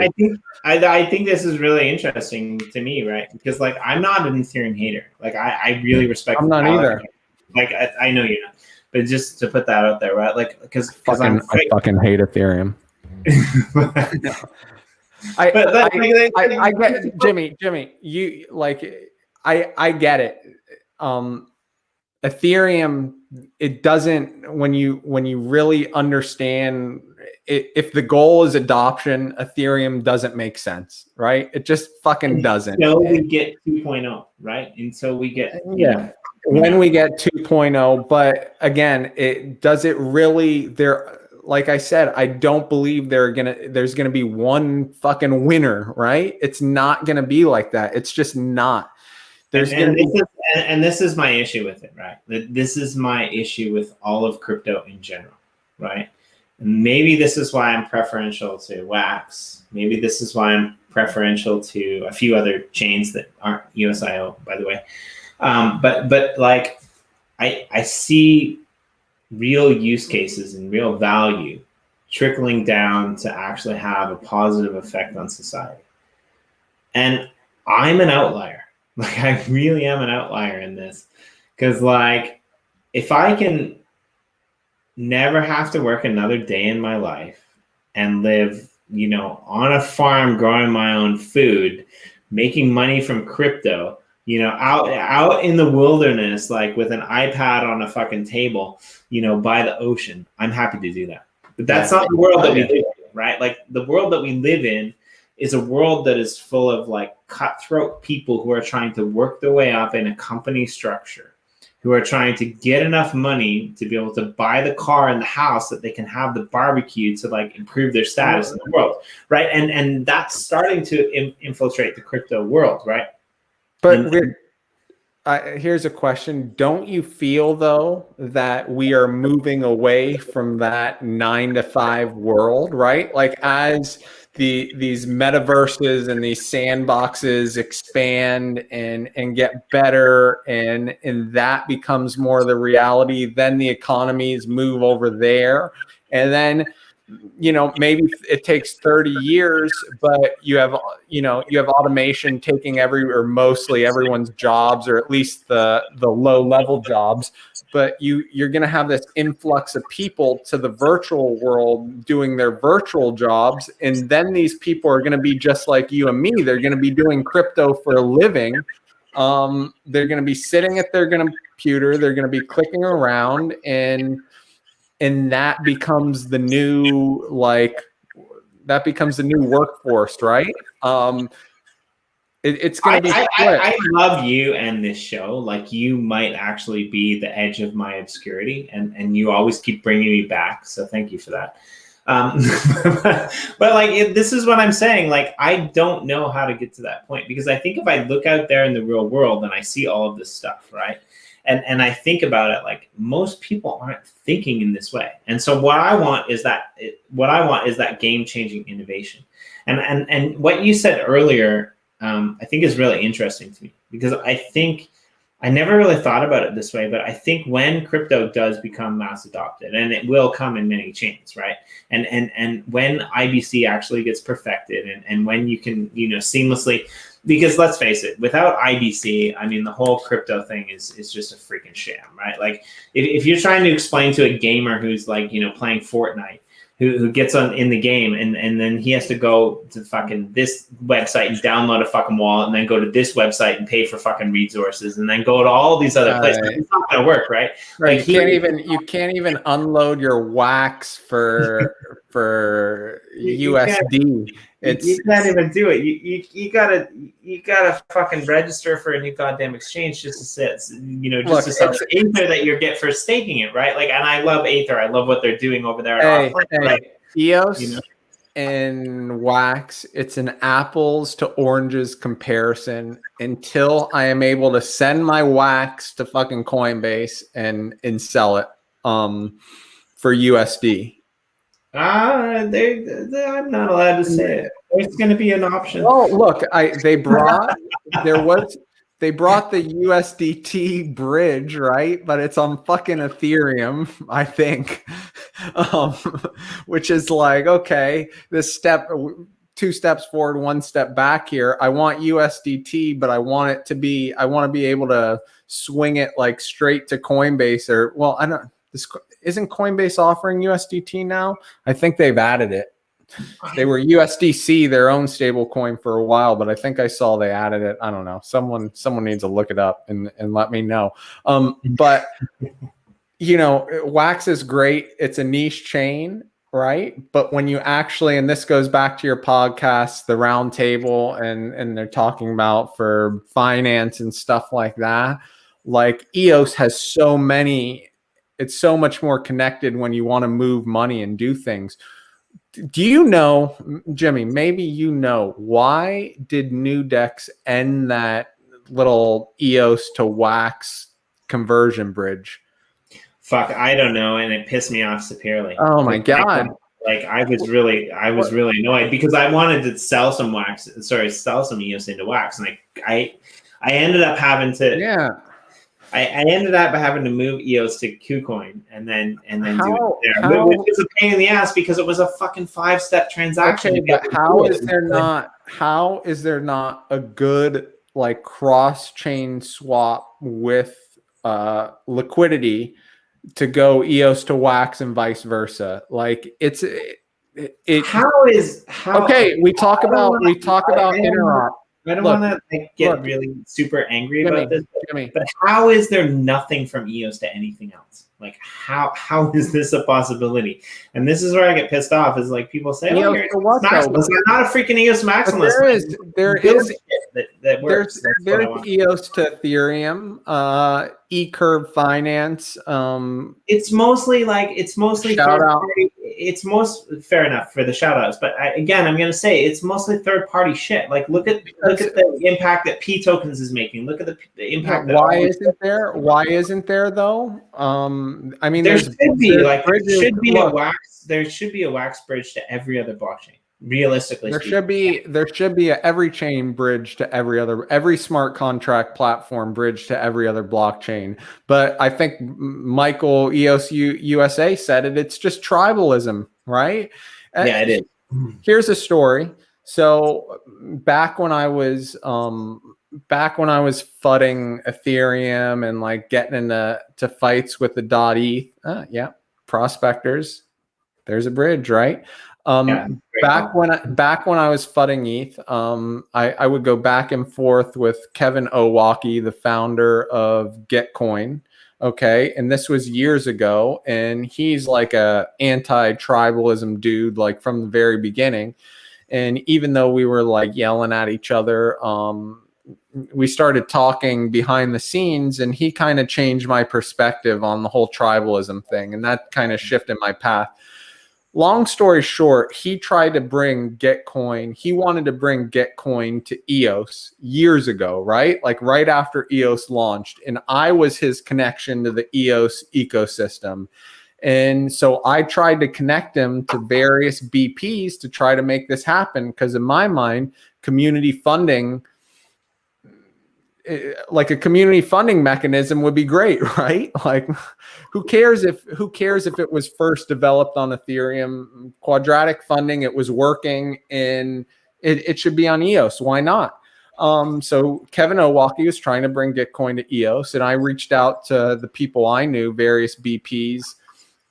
Speaker 1: I think this is really interesting to me, right? Because like, I'm not an Ethereum hater. Like I really respect.
Speaker 2: I'm not either.
Speaker 1: Like I know you're not, but just to put that out there, right? Like because I
Speaker 2: fucking hate Ethereum. I get Jimmy. You like, I get it. Ethereum, it doesn't, when you really understand it, if the goal is adoption, Ethereum doesn't make sense, right? It just fucking doesn't.
Speaker 1: So we get 2.0, right? And so we get,
Speaker 2: when we get 2.0, but again, does it really, like I said, I don't believe there's gonna be one fucking winner, right? It's not gonna be like that. It's just not.
Speaker 1: And this is my issue with it, right? This is my issue with all of crypto in general, right? And maybe this is why I'm preferential to Wax. Maybe this is why I'm preferential to a few other chains that aren't USIO, by the way. But like, I see real use cases and real value trickling down to actually have a positive effect on society. And I'm an outlier. Like, I really am an outlier in this, because like, if I can never have to work another day in my life and live, on a farm growing my own food, making money from crypto, out in the wilderness, like with an iPad on a fucking table, by the ocean, I'm happy to do that. But that's not the world that we live in, right? Like, the world that we live in is a world that is full of like cutthroat people who are trying to work their way up in a company structure, who are trying to get enough money to be able to buy the car and the house that they can have the barbecue to like improve their status in the world, right? And that's starting to infiltrate the crypto world, right?
Speaker 2: But here's a question. Don't you feel, though, that we are moving away from that 9 to 5 world, right? Like, as these metaverses and these sandboxes expand and get better, and that becomes more the reality, then the economies move over there. And then, maybe it takes 30 years, but you have automation taking mostly everyone's jobs, or at least the low level jobs. But you're going to have this influx of people to the virtual world doing their virtual jobs. And then these people are going to be just like you and me. They're going to be doing crypto for a living. They're going to be sitting at their computer. They're going to be clicking around, and that becomes the new workforce, right? It's going to be split.
Speaker 1: I love you and this show. Like, you might actually be the edge of my obscurity, and you always keep bringing me back. So thank you for that. But like, this is what I'm saying. Like, I don't know how to get to that point, because I think if I look out there in the real world and I see all of this stuff, right? And I think about it, like, most people aren't thinking in this way. And so what I want is that game-changing innovation. And what you said earlier, I think is really interesting to me, because I think I never really thought about it this way, but I think when crypto does become mass adopted, and it will come in many chains, right? And when IBC actually gets perfected, and when you can, seamlessly, because let's face it, without IBC, I mean, the whole crypto thing is just a freaking sham, right? Like, if you're trying to explain to a gamer who's like, playing Fortnite, who gets on in the game and then he has to go to fucking this website and download a fucking wallet and then go to this website and pay for fucking resources and then go to all these other places. It's not gonna work, right?
Speaker 2: Right. Like you can't even unload your wax for USD.
Speaker 1: You can't even do it. You gotta fucking register for a new goddamn exchange just to sell the Aether that you get for staking it, right? Like, and I love Aether. I love what they're doing over there.
Speaker 2: EOS and wax. It's an apples to oranges comparison until I am able to send my wax to fucking Coinbase and sell it for USD.
Speaker 1: I'm not allowed to say it. It's going to be an option.
Speaker 2: Oh, look, they brought the USDT bridge, right? But it's on fucking Ethereum, I think, which is like, okay, this two steps forward, one step back here. I want USDT, but I want to be able to swing it like straight to Coinbase isn't Coinbase offering USDT now? I think they've added it. They were USDC, their own stable coin for a while, but I think I saw they added it. I don't know. Someone needs to look it up and let me know. But Wax is great. It's a niche chain, right? But when you actually, and this goes back to your podcast, the round table, and they're talking about for finance and stuff like that, like EOS has so many, it's so much more connected when you want to move money and do things. Do you know, Jimmy, maybe why did Nudex end that little EOS to Wax conversion bridge?
Speaker 1: Fuck, I don't know, and it pissed me off severely.
Speaker 2: Oh my God.
Speaker 1: I was really annoyed because I wanted to sell some EOS into Wax, and I ended up having to I ended up having to move EOS to KuCoin and then do it there, which is a pain in the ass because it was a fucking 5-step transaction.
Speaker 2: Okay, but how is there not a good like cross-chain swap with liquidity to go EOS to Wax and vice versa? Like we talk about interop.
Speaker 1: I don't want to get really super angry about this, but how is there nothing from EOS to anything else? Like, how is this a possibility? And this is where I get pissed off. Is like people say, "Oh, you're maximalist." I'm not a freaking EOS maximalist. There's
Speaker 2: EOS to Ethereum, eCurve Finance.
Speaker 1: It's mostly
Speaker 2: shout out.
Speaker 1: It's most fair enough for the shout outs, but I'm going to say it's mostly third party shit. Like look at the impact that P tokens is making. Look at the impact.
Speaker 2: Why isn't there though? I mean,
Speaker 1: there should be a Wax bridge to every other blockchain. Realistically,
Speaker 2: there should be a every chain bridge to every smart contract platform bridge to every other blockchain. But I think Michael EOS USA said it. It's just tribalism, right?
Speaker 1: Yeah, it is.
Speaker 2: Here's a story. So back when I was fudding Ethereum and like getting into fights with the .eth, prospectors. There's a bridge, right? Back when I was fudding ETH, I would go back and forth with Kevin Owocki, the founder of Getcoin. Okay, and this was years ago, and he's like a anti-tribalism dude, like from the very beginning. And even though we were like yelling at each other, we started talking behind the scenes, and he kind of changed my perspective on the whole tribalism thing, and that kind of shifted my path. Long story short, he tried to bring Getcoin. He wanted to bring Getcoin to EOS years ago, right? Like right after EOS launched. And I was his connection to the EOS ecosystem. And so I tried to connect him to various BPs to try to make this happen. Because in my mind, community funding, like a community funding mechanism would be great, right? Like who cares if it was first developed on Ethereum, quadratic funding, it was working, and it should be on EOS. Why not? So Kevin Owalki was trying to bring Gitcoin to EOS, and I reached out to the people I knew, various BPs,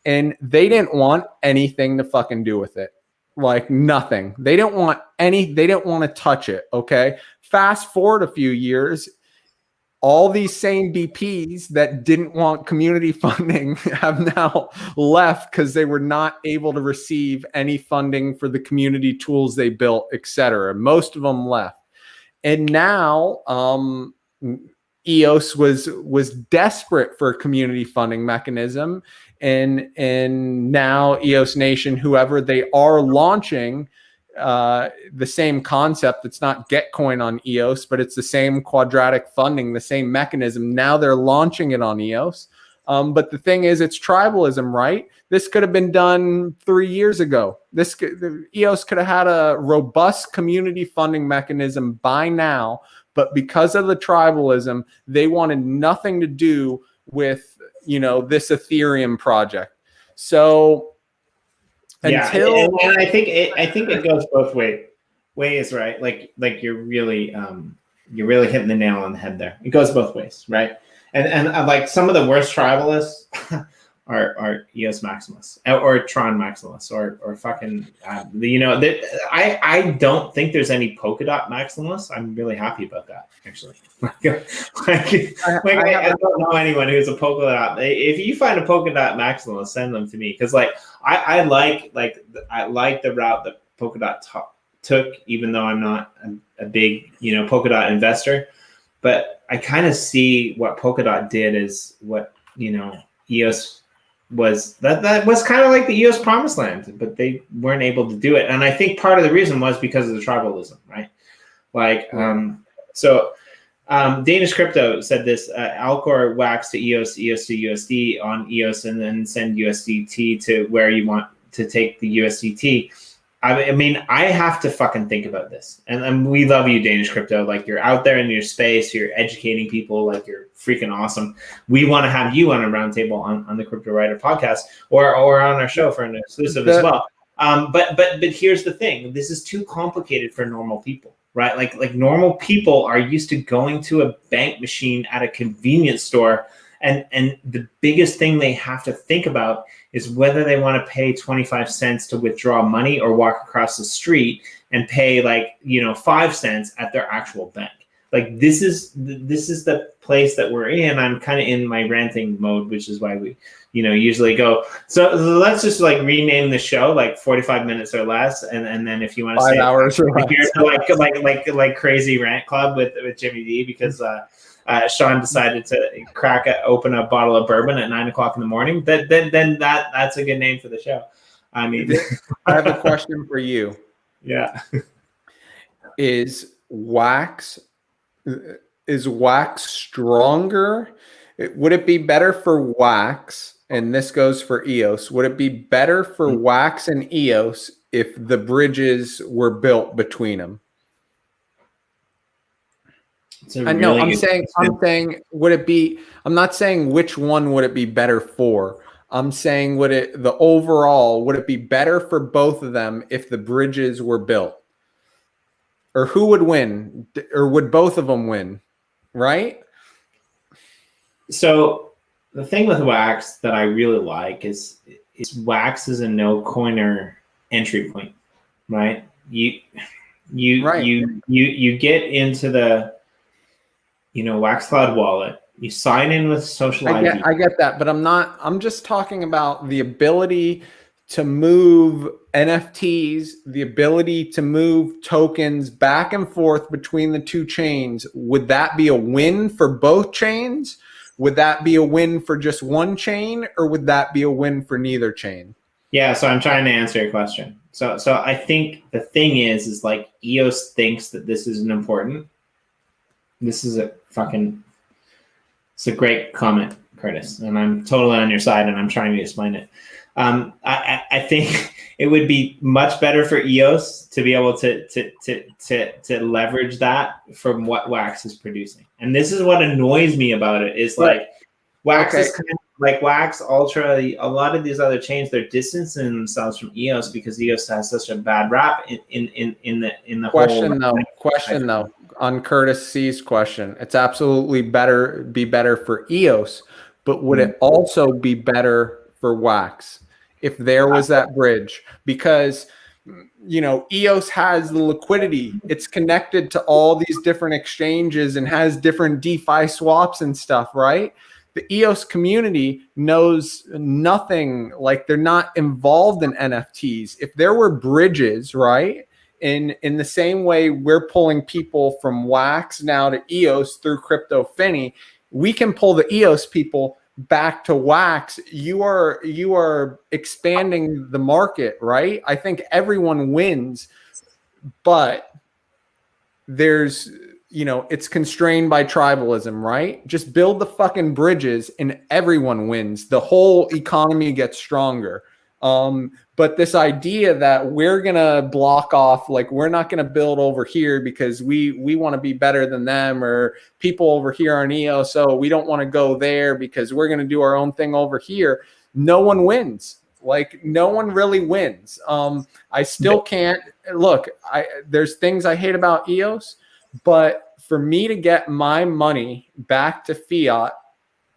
Speaker 2: and they didn't want anything to fucking do with it. Like nothing. They didn't want to touch it. Okay. Fast forward a few years, all these same BPs that didn't want community funding have now left because they were not able to receive any funding for the community tools they built, etc. Most of them left. And now EOS was desperate for a community funding mechanism. And now EOS Nation, whoever, they are launching the same concept. It's not Gitcoin on EOS, but it's the same quadratic funding, the same mechanism. Now they're launching it on EOS. But the thing is, it's tribalism, right? This could have been done 3 years ago. EOS could have had a robust community funding mechanism by now, but because of the tribalism, they wanted nothing to do with, this Ethereum project. So
Speaker 1: and I think it goes both ways, right? Like you're really hitting the nail on the head there. It goes both ways, right? And like some of the worst tribalists are EOS maximalists or Tron maximalists or fucking I don't think there's any polka dot maximalists. I'm really happy about that, actually. I don't know anyone who's a polka dot. If you find a polka dot maximalist, send them to me, because I like the route that polka dot took, even though I'm not a big polka dot investor. But I kind of see what Polkadot did is what EOS was. That was kind of like the EOS promised land, but they weren't able to do it. And I think part of the reason was because of the tribalism, right? Danish Crypto said this: Alcor wax to EOS, EOS to USD on EOS, and then send USDT to where you want to take the USDT. I mean, I have to fucking think about this. And we love you, Danish Crypto. Like, you're out there in your space. You're educating people. Like, you're freaking awesome. We want to have you on a roundtable on the Cryptowriter podcast or on our show for an exclusive as well. But here's the thing. This is too complicated for normal people, right? Like normal people are used to going to a bank machine at a convenience store. And the biggest thing they have to think about is whether they want to pay 25 cents to withdraw money or walk across the street and pay 5 cents at their actual bank. Like, this is the place that we're in. I'm kind of in my ranting mode, which is why we usually go. So let's just rename the show 45 minutes or less, and then if you want to
Speaker 2: 5 hours or
Speaker 1: less, like crazy rant club with Jimmy D, because Sean decided to open a bottle of bourbon at 9 o'clock in the morning. Then that's a good name for the show. I mean,
Speaker 2: I have a question for you.
Speaker 1: Yeah.
Speaker 2: Is wax stronger? Would it be better for wax? And this goes for EOS. Would it be better for wax and EOS if the bridges were built between them? I'm saying, would it be, I'm not saying which one would it be better for. I'm saying, would it be better for both of them if the bridges were built? Or who would win? Or would both of them win? Right?
Speaker 1: So the thing with wax that I really like is wax is a no coiner entry point, right? You get into the Wax Cloud wallet. You sign in with social ID.
Speaker 2: I get that, but I'm just talking about the ability to move NFTs, the ability to move tokens back and forth between the two chains. Would that be a win for both chains? Would that be a win for just one chain, or would that be a win for neither chain?
Speaker 1: Yeah, so I'm trying to answer your question. So I think the thing is EOS thinks that this isn't important. This is it's a great comment, Curtis, and I'm totally on your side, and I'm trying to explain it. I think it would be much better for EOS to be able to leverage that from what Wax is producing. And this is what annoys me about it is Wax is kind of like Wax, Ultra, a lot of these other chains, they're distancing themselves from EOS because EOS has such a bad rap in the
Speaker 2: question though. on Curtis C's question. It's absolutely better for EOS, but would it also be better for Wax if there was that bridge? Because EOS has the liquidity. It's connected to all these different exchanges and has different DeFi swaps and stuff, right? The EOS community knows nothing, like they're not involved in NFTs. If there were bridges, right? In the same way we're pulling people from Wax now to EOS through Crypto Finney, we can pull the EOS people back to Wax. You are expanding the market, right? I think everyone wins, but there's it's constrained by tribalism, right? Just build the fucking bridges and everyone wins. The whole economy gets stronger. But this idea that we're gonna block off, like we're not gonna build over here because we want to be better than them, or people over here are EOS, so we don't want to go there because we're gonna do our own thing over here. No one wins. Like no one really wins. I still can't look. There's things I hate about EOS, but for me to get my money back to fiat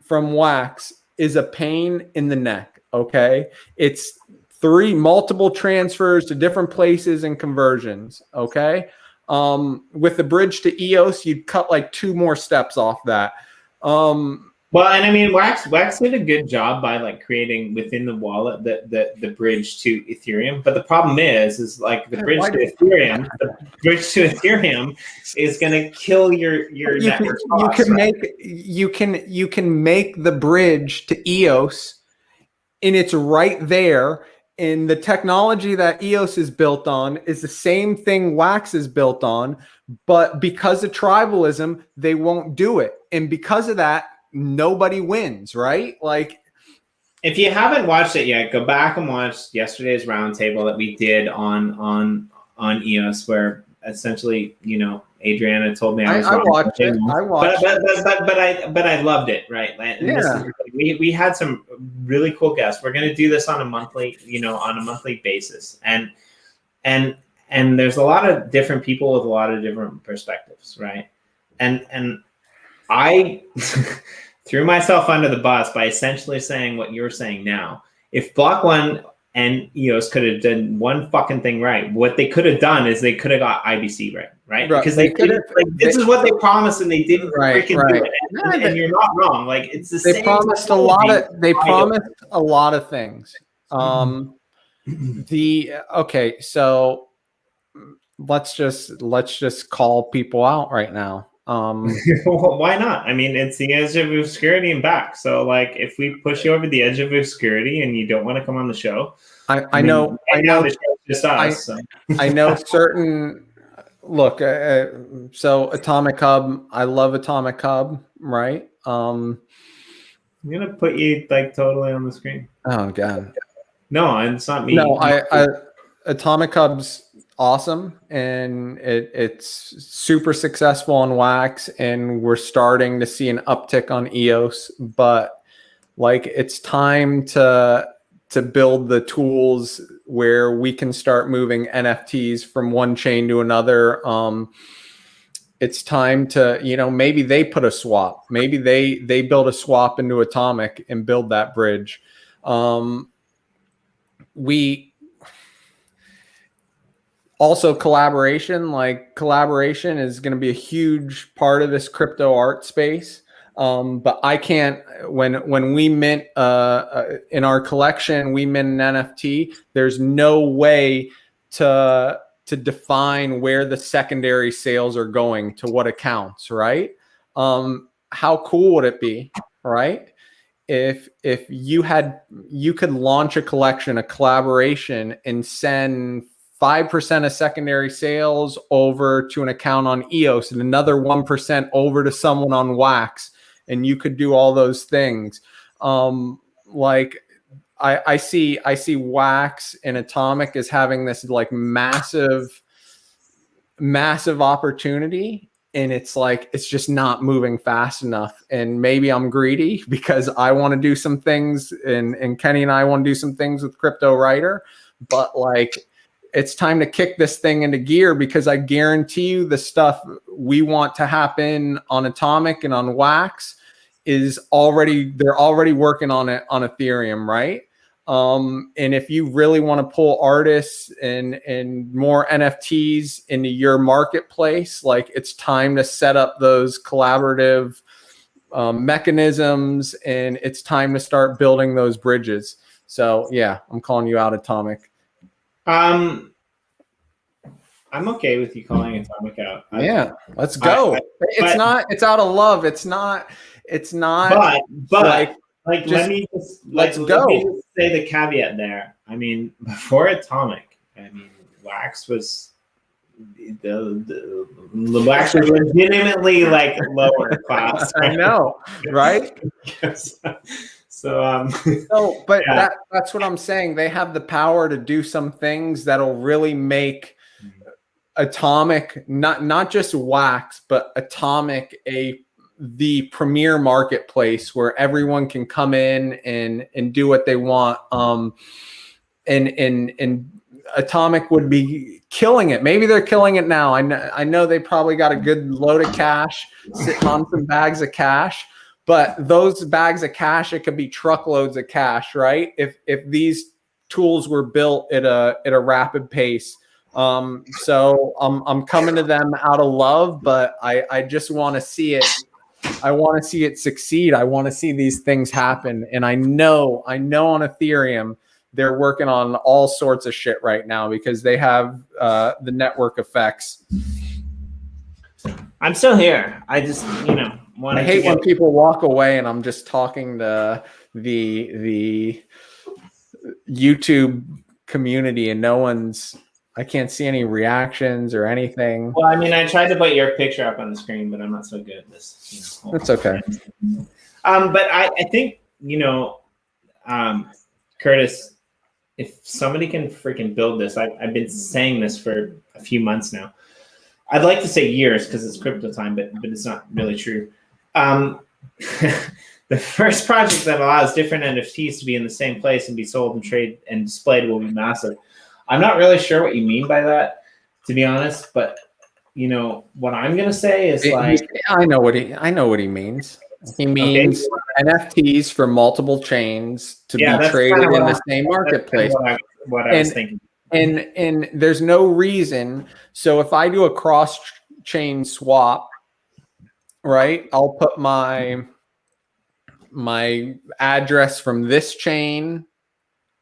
Speaker 2: from Wax is a pain in the neck. Okay, it's multiple transfers to different places and conversions. Okay, with the bridge to EOS, you'd cut like 2 more steps off that.
Speaker 1: Well, and I mean, Wax did a good job by like creating within the wallet the bridge to Ethereum. But the problem is like the bridge to Ethereum is going to kill your network costs,
Speaker 2: you can make the bridge to EOS, and it's right there. And the technology that EOS is built on is the same thing Wax is built on, but because of tribalism, they won't do it. And because of that, nobody wins, right? Like,
Speaker 1: if you haven't watched it yet, go back and watch yesterday's roundtable that we did on EOS, where essentially, Adriana told me I watched it. But I loved it, right? And
Speaker 2: yeah.
Speaker 1: We had some really cool guests. We're going to do this on a monthly, basis, and there's a lot of different people with a lot of different perspectives, right? And I threw myself under the bus by essentially saying what you're saying now. If Block One and EOS could have done one fucking thing right, what they could have done is they could have got IBC right? Because they didn't, this is what they promised, and they didn't freaking do it. And you're not wrong. Like it's the same.
Speaker 2: They promised a lot of things. Okay, so let's just call people out right now.
Speaker 1: Well, why not? I mean, it's the edge of obscurity and back. So like if we push you over the edge of obscurity and you don't want to come on the show,
Speaker 2: I know
Speaker 1: the show's just us, so.
Speaker 2: I know certain look, so Atomic Hub, I love Atomic Hub, right?
Speaker 1: I'm gonna put you like totally on the screen.
Speaker 2: Oh god.
Speaker 1: No, it's not me.
Speaker 2: No, Atomic Hub's awesome, and it's super successful on Wax, and we're starting to see an uptick on EOS, but like it's time to build the tools where we can start moving NFTs from one chain to another. It's time to, maybe they put a swap, maybe they build a swap into Atomic and build that bridge. Also, collaboration is going to be a huge part of this crypto art space. But I can't, when we mint in our collection, we mint an NFT, there's no way to define where the secondary sales are going to what accounts, right? How cool would it be, right? If you could launch a collection, a collaboration, and send 5% of secondary sales over to an account on EOS and another 1% over to someone on Wax, and you could do all those things. Like I see Wax and Atomic as having this like massive opportunity, and it's like it's just not moving fast enough. And maybe I'm greedy because I want to do some things, and Kenny and I want to do some things with Cryptowriter, but like it's time to kick this thing into gear, because I guarantee you the stuff we want to happen on Atomic and on Wax is already, they're already working on it on Ethereum, right? And if you really want to pull artists and more NFTs into your marketplace, like, it's time to set up those collaborative mechanisms, and it's time to start building those bridges. So yeah, I'm calling you out, Atomic.
Speaker 1: I'm okay with you calling Atomic out.
Speaker 2: Yeah, let's go. It's out of love. It's not.
Speaker 1: But let me just say the caveat there. I mean, before Atomic, I mean, Wax was the Wax was legitimately like lower class.
Speaker 2: I know, right?
Speaker 1: So,
Speaker 2: but yeah. That's what I'm saying. They have the power to do some things that'll really make Atomic, not just Wax, but Atomic the premier marketplace where everyone can come in and do what they want. And Atomic would be killing it. Maybe they're killing it now. I know they probably got a good load of cash sitting on some bags of cash, but those bags of cash, it could be truckloads of cash, right? If these tools were built at a rapid pace. So I'm coming to them out of love, but I just want to see it. I want to see it succeed. I want to see these things happen. And I know on Ethereum, they're working on all sorts of shit right now because they have the network effects.
Speaker 1: I'm still here. I just,
Speaker 2: I hate when people walk away and I'm just talking to the YouTube community and I can't see any reactions or anything.
Speaker 1: Well, I mean, I tried to put your picture up on the screen, but I'm not so good at this.
Speaker 2: That's okay.
Speaker 1: But I think, Curtis, if somebody can freaking build this, I've been saying this for a few months now. I'd like to say years because it's crypto time, but it's not really true. The first project that allows different NFTs to be in the same place and be sold and traded and displayed will be massive. I'm not really sure what you mean by that, to be honest, but what I'm gonna say is
Speaker 2: I know what he means. He means NFTs for multiple chains to be traded in the same marketplace.
Speaker 1: What I was thinking.
Speaker 2: And there's no reason. So if I do a cross-chain swap, right, I'll put my address from this chain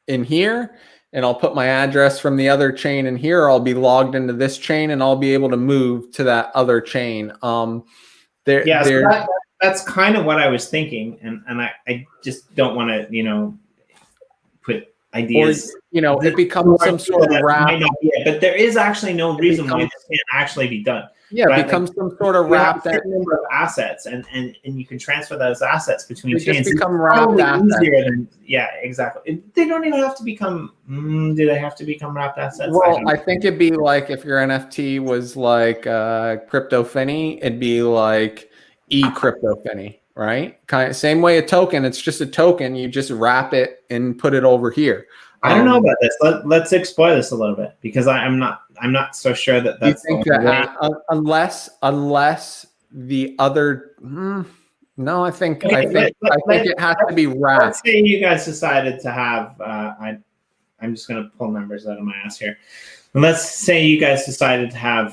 Speaker 2: in here, and I'll put my address from the other chain in here. I'll be logged into this chain, and I'll be able to move to that other chain.
Speaker 1: That's kind of what I was thinking, and I just don't want to, put ideas.
Speaker 2: Or, it becomes some sort of wrap.
Speaker 1: But there is actually no reason why this can't actually be done.
Speaker 2: Yeah, right? It becomes some sort of wrap
Speaker 1: that number of assets, and you can transfer those assets between chains.
Speaker 2: Just become wrapped assets.
Speaker 1: Yeah, exactly. They don't even have to become. Do they have to become wrapped assets?
Speaker 2: Well, I think it'd be like if your NFT was like Crypto Finney, it'd be like Crypto Finney, right? Kind of same way a token. It's just a token. You just wrap it and put it over here.
Speaker 1: I don't know about this. Let's explore this a little bit because I'm not so sure that that's.
Speaker 2: You think that unless the other no, I think it has to be wrapped.
Speaker 1: Let's say you guys decided to have I'm just going to pull numbers out of my ass here. And let's say you guys decided to have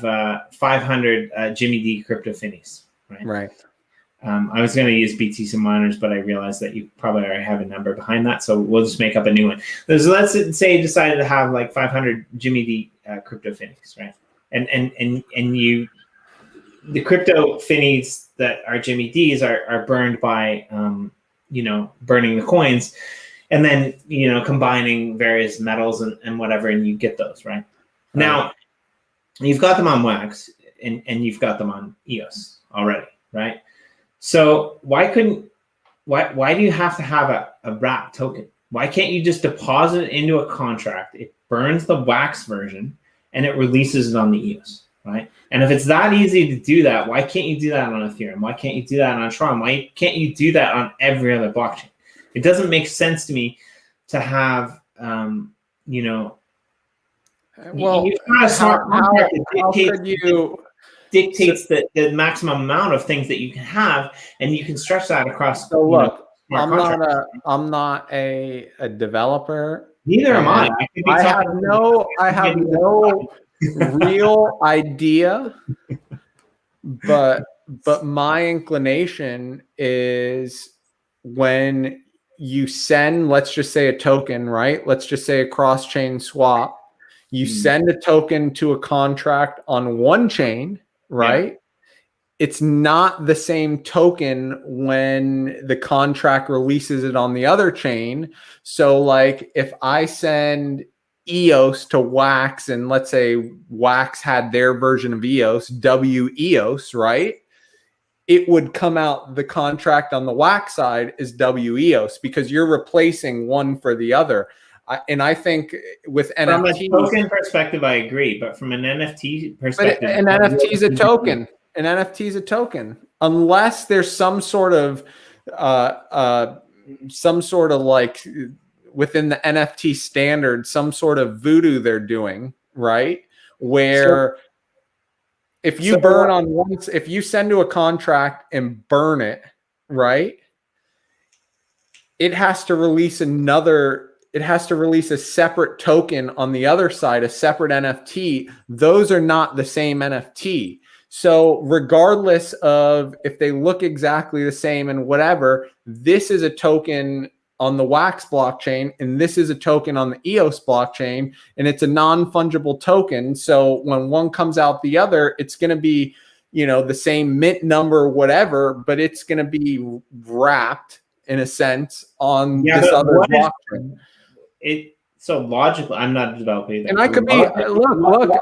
Speaker 1: 500 Jimmy D crypto Finneys, right?
Speaker 2: Right.
Speaker 1: I was going to use BTC miners, but I realized that you probably already have a number behind that, so we'll just make up a new one. So let's say you decided to have like 500 Jimmy D crypto Finneys, right? And you, the crypto Finneys that are Jimmy Ds are burned by, burning the coins, and then combining various metals and whatever, and you get those, right? Now, you've got them on Wax, and you've got them on EOS already, right? So why do you have to have a wrap token? Why can't you just deposit it into a contract? It burns the Wax version and it releases it on the EOS, right? And if it's that easy to do that, why can't you do that on Ethereum? Why can't you do that on Tron? Why can't you do that on every other blockchain? It doesn't make sense to me to have,
Speaker 2: Well,
Speaker 1: You've got a smart contract that
Speaker 2: could you
Speaker 1: dictates the maximum amount of things that you can have, and you can stretch that across.
Speaker 2: So look,
Speaker 1: smart contracts.
Speaker 2: I'm not a developer.
Speaker 1: Neither am I.
Speaker 2: I have no real idea, but my inclination is when you send, let's just say a token, right? Let's just say a cross-chain swap. You send a token to a contract on one chain, right? Yeah. It's not the same token when the contract releases it on the other chain. So like if I send EOS to Wax, and let's say Wax had their version of EOS, WEOS, right? It would come out, the contract on the Wax side is WEOS because you're replacing one for the other. And I think with NFTs,
Speaker 1: from a token perspective, I agree. But from an NFT perspective,
Speaker 2: an NFT is a token. An NFT is a token, unless there's some sort of like within the NFT standard, some sort of voodoo they're doing, right? Where if you burn on once, if you send to a contract and burn it, right? It has to release a separate token on the other side, a separate NFT. Those are not the same NFT. So regardless of if they look exactly the same and whatever, this is a token on the Wax blockchain and this is a token on the EOS blockchain, and it's a non-fungible token. So when one comes out the other, it's going to be, the same mint number, whatever, but it's going to be wrapped in a sense on this other blockchain.
Speaker 1: So logically, I'm not a developer either.
Speaker 2: And I could be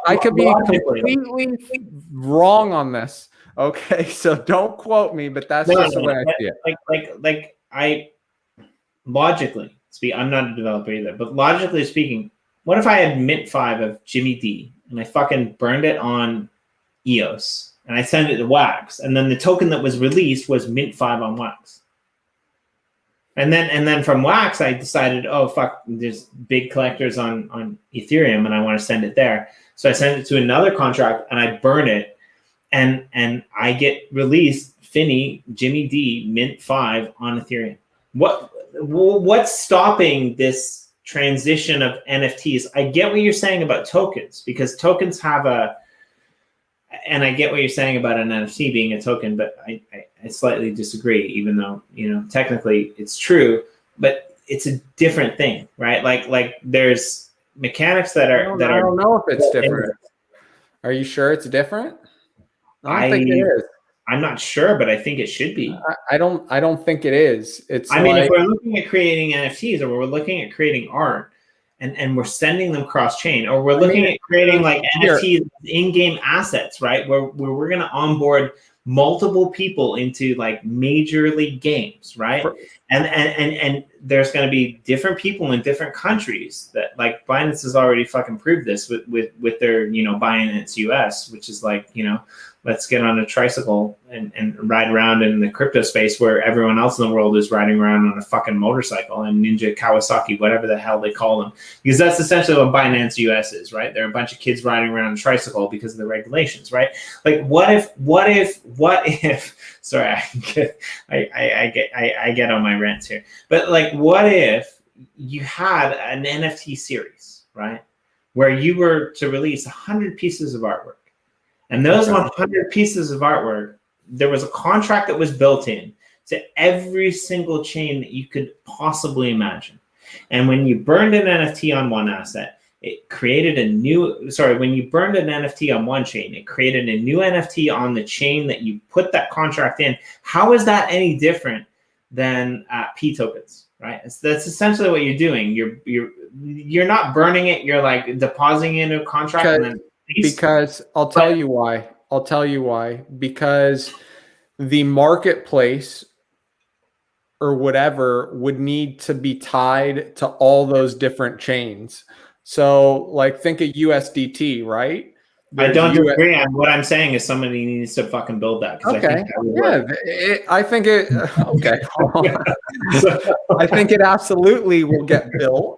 Speaker 2: I could be completely wrong on this. Okay, so don't quote me, but that's just the way I see
Speaker 1: it. Logically speaking, I'm not a developer either, but logically speaking, what if I had mint 5 of Jimmy D and I fucking burned it on EOS and I sent it to Wax, and then the token that was released was mint 5 on Wax? And then from Wax, I decided, oh, fuck, there's big collectors on Ethereum and I want to send it there. So I send it to another contract and I burn it, and I get released Finney, Jimmy D, mint 5 on Ethereum. What's stopping this transition of NFTs? I get what you're saying about tokens, because tokens have and I get what you're saying about an NFT being a token, but I slightly disagree, even though, technically it's true, but it's a different thing, right? Like there's mechanics that are. I
Speaker 2: don't know if it's different. Are you sure it's different? I don't think it is.
Speaker 1: I'm not sure, but I think it should be.
Speaker 2: I don't think it is. It's.
Speaker 1: I mean, if we're looking at creating NFTs, or we're looking at creating art, and we're sending them cross-chain, or we're looking at creating like NFTs, in-game assets, right? Where we're going to onboard multiple people into like major league games, right? And there's going to be different people in different countries that, like, Binance has already fucking proved this with their, Binance US, which is like, let's get on a tricycle and ride around in the crypto space where everyone else in the world is riding around on a fucking motorcycle and Ninja Kawasaki, whatever the hell they call them. Because that's essentially what Binance US is, right? They're a bunch of kids riding around on a tricycle because of the regulations, right? Like, what if, sorry, I get on my rants here. But like, what if you had an NFT series, right? Where you were to release 100 pieces of artwork. And those 100 pieces of artwork, there was a contract that was built in to every single chain that you could possibly imagine. And when you burned an NFT on one asset, it created when you burned an NFT on one chain, it created a new NFT on the chain that you put that contract in. How is that any different than P tokens, right? That's essentially what you're doing. You're not burning it. You're like depositing it into a contract and then.
Speaker 2: Because I'll tell you why. Because the marketplace or whatever would need to be tied to all those different chains. So like, think of USDT, right?
Speaker 1: I don't agree. What I'm saying is somebody needs to fucking build that.
Speaker 2: Okay. I think it I think it absolutely will get built.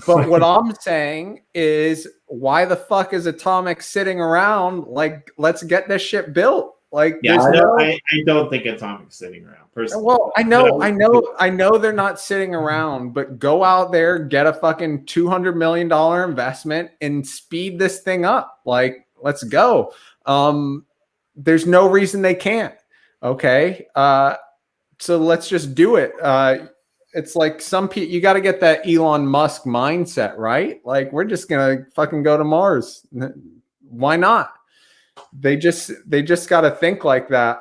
Speaker 2: But what I'm saying is, why the fuck is Atomic sitting around? Like, let's get this shit built. Like,
Speaker 1: Yeah, I don't think Atomic's sitting around personally.
Speaker 2: Well, I know they're not sitting around, but go out there, get a fucking $200 million investment and speed this thing up. Like, let's go. There's no reason they can't. Okay. So let's just do it. It's like some people, you got to get that Elon Musk mindset, right? Like, we're just going to fucking go to Mars. Why not? They just got to think like that.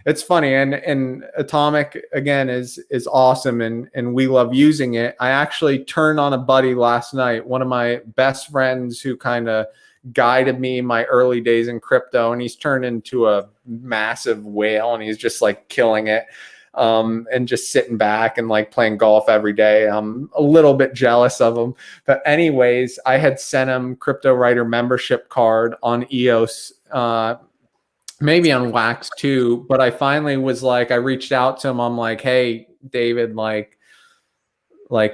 Speaker 2: It's funny, and Atomic again is awesome, and we love using it. I actually turned on a buddy last night, one of my best friends who kind of guided me in my early days in crypto, and he's turned into a massive whale, and he's just like killing it. And just sitting back and like playing golf every day. I'm a little bit jealous of him. But anyways, I had sent him Cryptowriter membership card on EOS, maybe on Wax too. But I finally was like, I reached out to him. I'm like, hey, David, like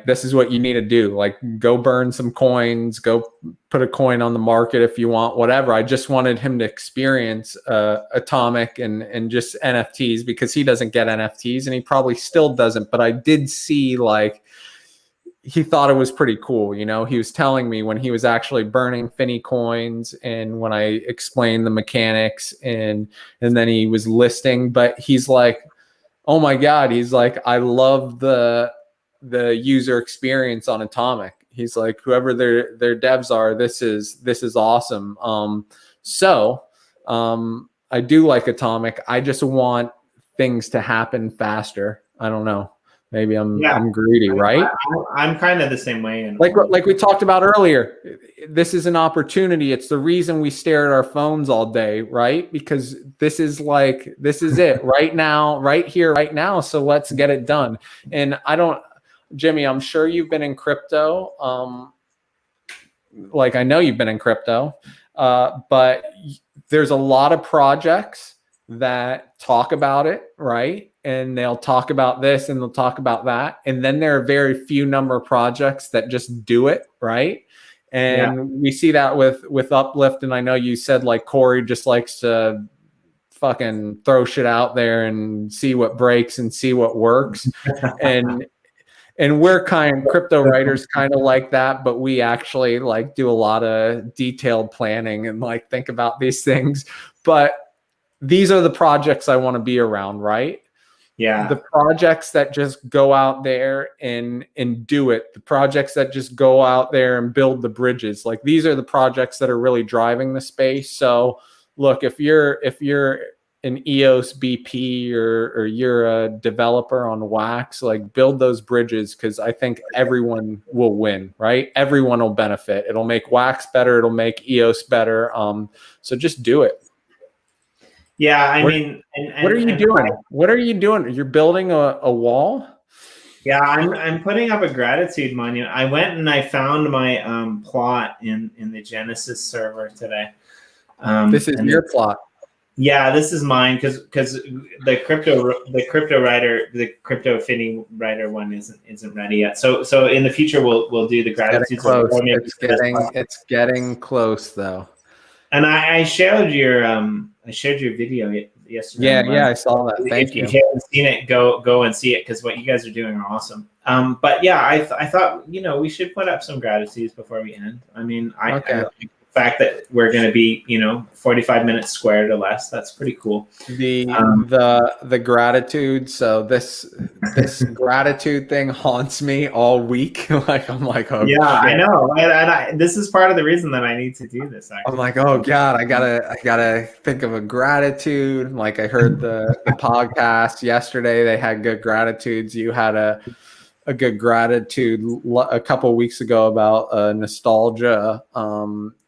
Speaker 2: this is what you need to do. Like, go burn some coins, go put a coin on the market if you want, whatever. I just wanted him to experience Atomic and just NFTs, because he doesn't get NFTs and he probably still doesn't. But I did see, like, he thought it was pretty cool. You know, he was telling me when he was actually burning Finney coins and when I explained the mechanics and then he was listing, but he's like, oh my God, he's like, I love the user experience on Atomic. He's like, whoever their devs are, this is awesome. I do like Atomic. I just want things to happen faster. I don't know. Maybe I'm greedy, right?
Speaker 1: I'm kind of the same way.
Speaker 2: Like we talked about earlier, this is an opportunity. It's the reason we stare at our phones all day, right? Because this is it right now, right here, right now. So let's get it done. And Jimmy, I'm sure you've been in crypto. Like, I know you've been in crypto, but there's a lot of projects that talk about it, right? And they'll talk about this and they'll talk about that. And then there are very few number of projects that just do it, right? And we see that with Uplift. And I know you said, like, Corey just likes to fucking throw shit out there and see what breaks and see what works. And we're crypto writers kind of like that, but we actually like do a lot of detailed planning and like think about these things. But these are the projects I want to be around, right?
Speaker 1: Yeah.
Speaker 2: The projects that just go out there and do it. The projects that just go out there and build the bridges. Like, these are the projects that are really driving the space. So look, if you're an EOS BP or you're a developer on Wax, like, build those bridges, because I think everyone will win, right? Everyone will benefit. It'll make Wax better. It'll make EOS better. So just do it.
Speaker 1: Yeah, I mean,
Speaker 2: what are you doing? What are you doing? You're building a wall?
Speaker 1: Yeah, I'm putting up a gratitude monument. I went and I found my plot in the Genesis server today.
Speaker 2: This is your plot.
Speaker 1: Yeah, this is mine because the crypto Finney writer one isn't ready yet. So in the future we'll do the gratitude.
Speaker 2: It's getting close though.
Speaker 1: And I showed your video yesterday.
Speaker 2: Yeah, I saw that. Thank you.
Speaker 1: If you haven't seen it, go and see it, because what you guys are doing are awesome. But yeah, I thought, we should put up some gratitudes before we end. I mean, the fact that we're going to be 45 minutes squared or less, that's pretty cool.
Speaker 2: The gratitude, so this gratitude thing haunts me all week. Like, I'm like, oh
Speaker 1: yeah,
Speaker 2: shit.
Speaker 1: I know, and this is part of the reason that I need to do this, actually.
Speaker 2: I'm like, oh God, I gotta think of a gratitude. Like, I heard the podcast yesterday, they had good gratitudes. You had a good gratitude a couple of weeks ago about nostalgia.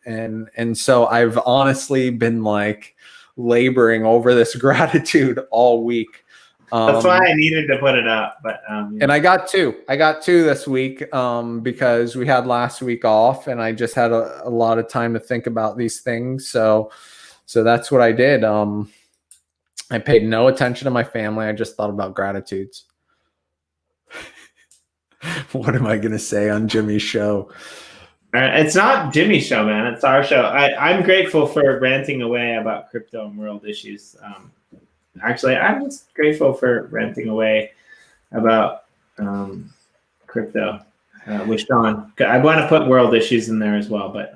Speaker 2: And so I've honestly been like laboring over this gratitude all week.
Speaker 1: That's why I needed to put it up. But
Speaker 2: and I got two this week because we had last week off, and I just had a lot of time to think about these things. So that's what I did. I paid no attention to my family. I just thought about gratitudes. What am I going to say on Jimmy's show?
Speaker 1: It's not Jimmy's show, man. It's our show. I'm grateful for ranting away about crypto and world issues. Actually, I'm just grateful for ranting away about crypto with Sean. I want to put world issues in there as well, but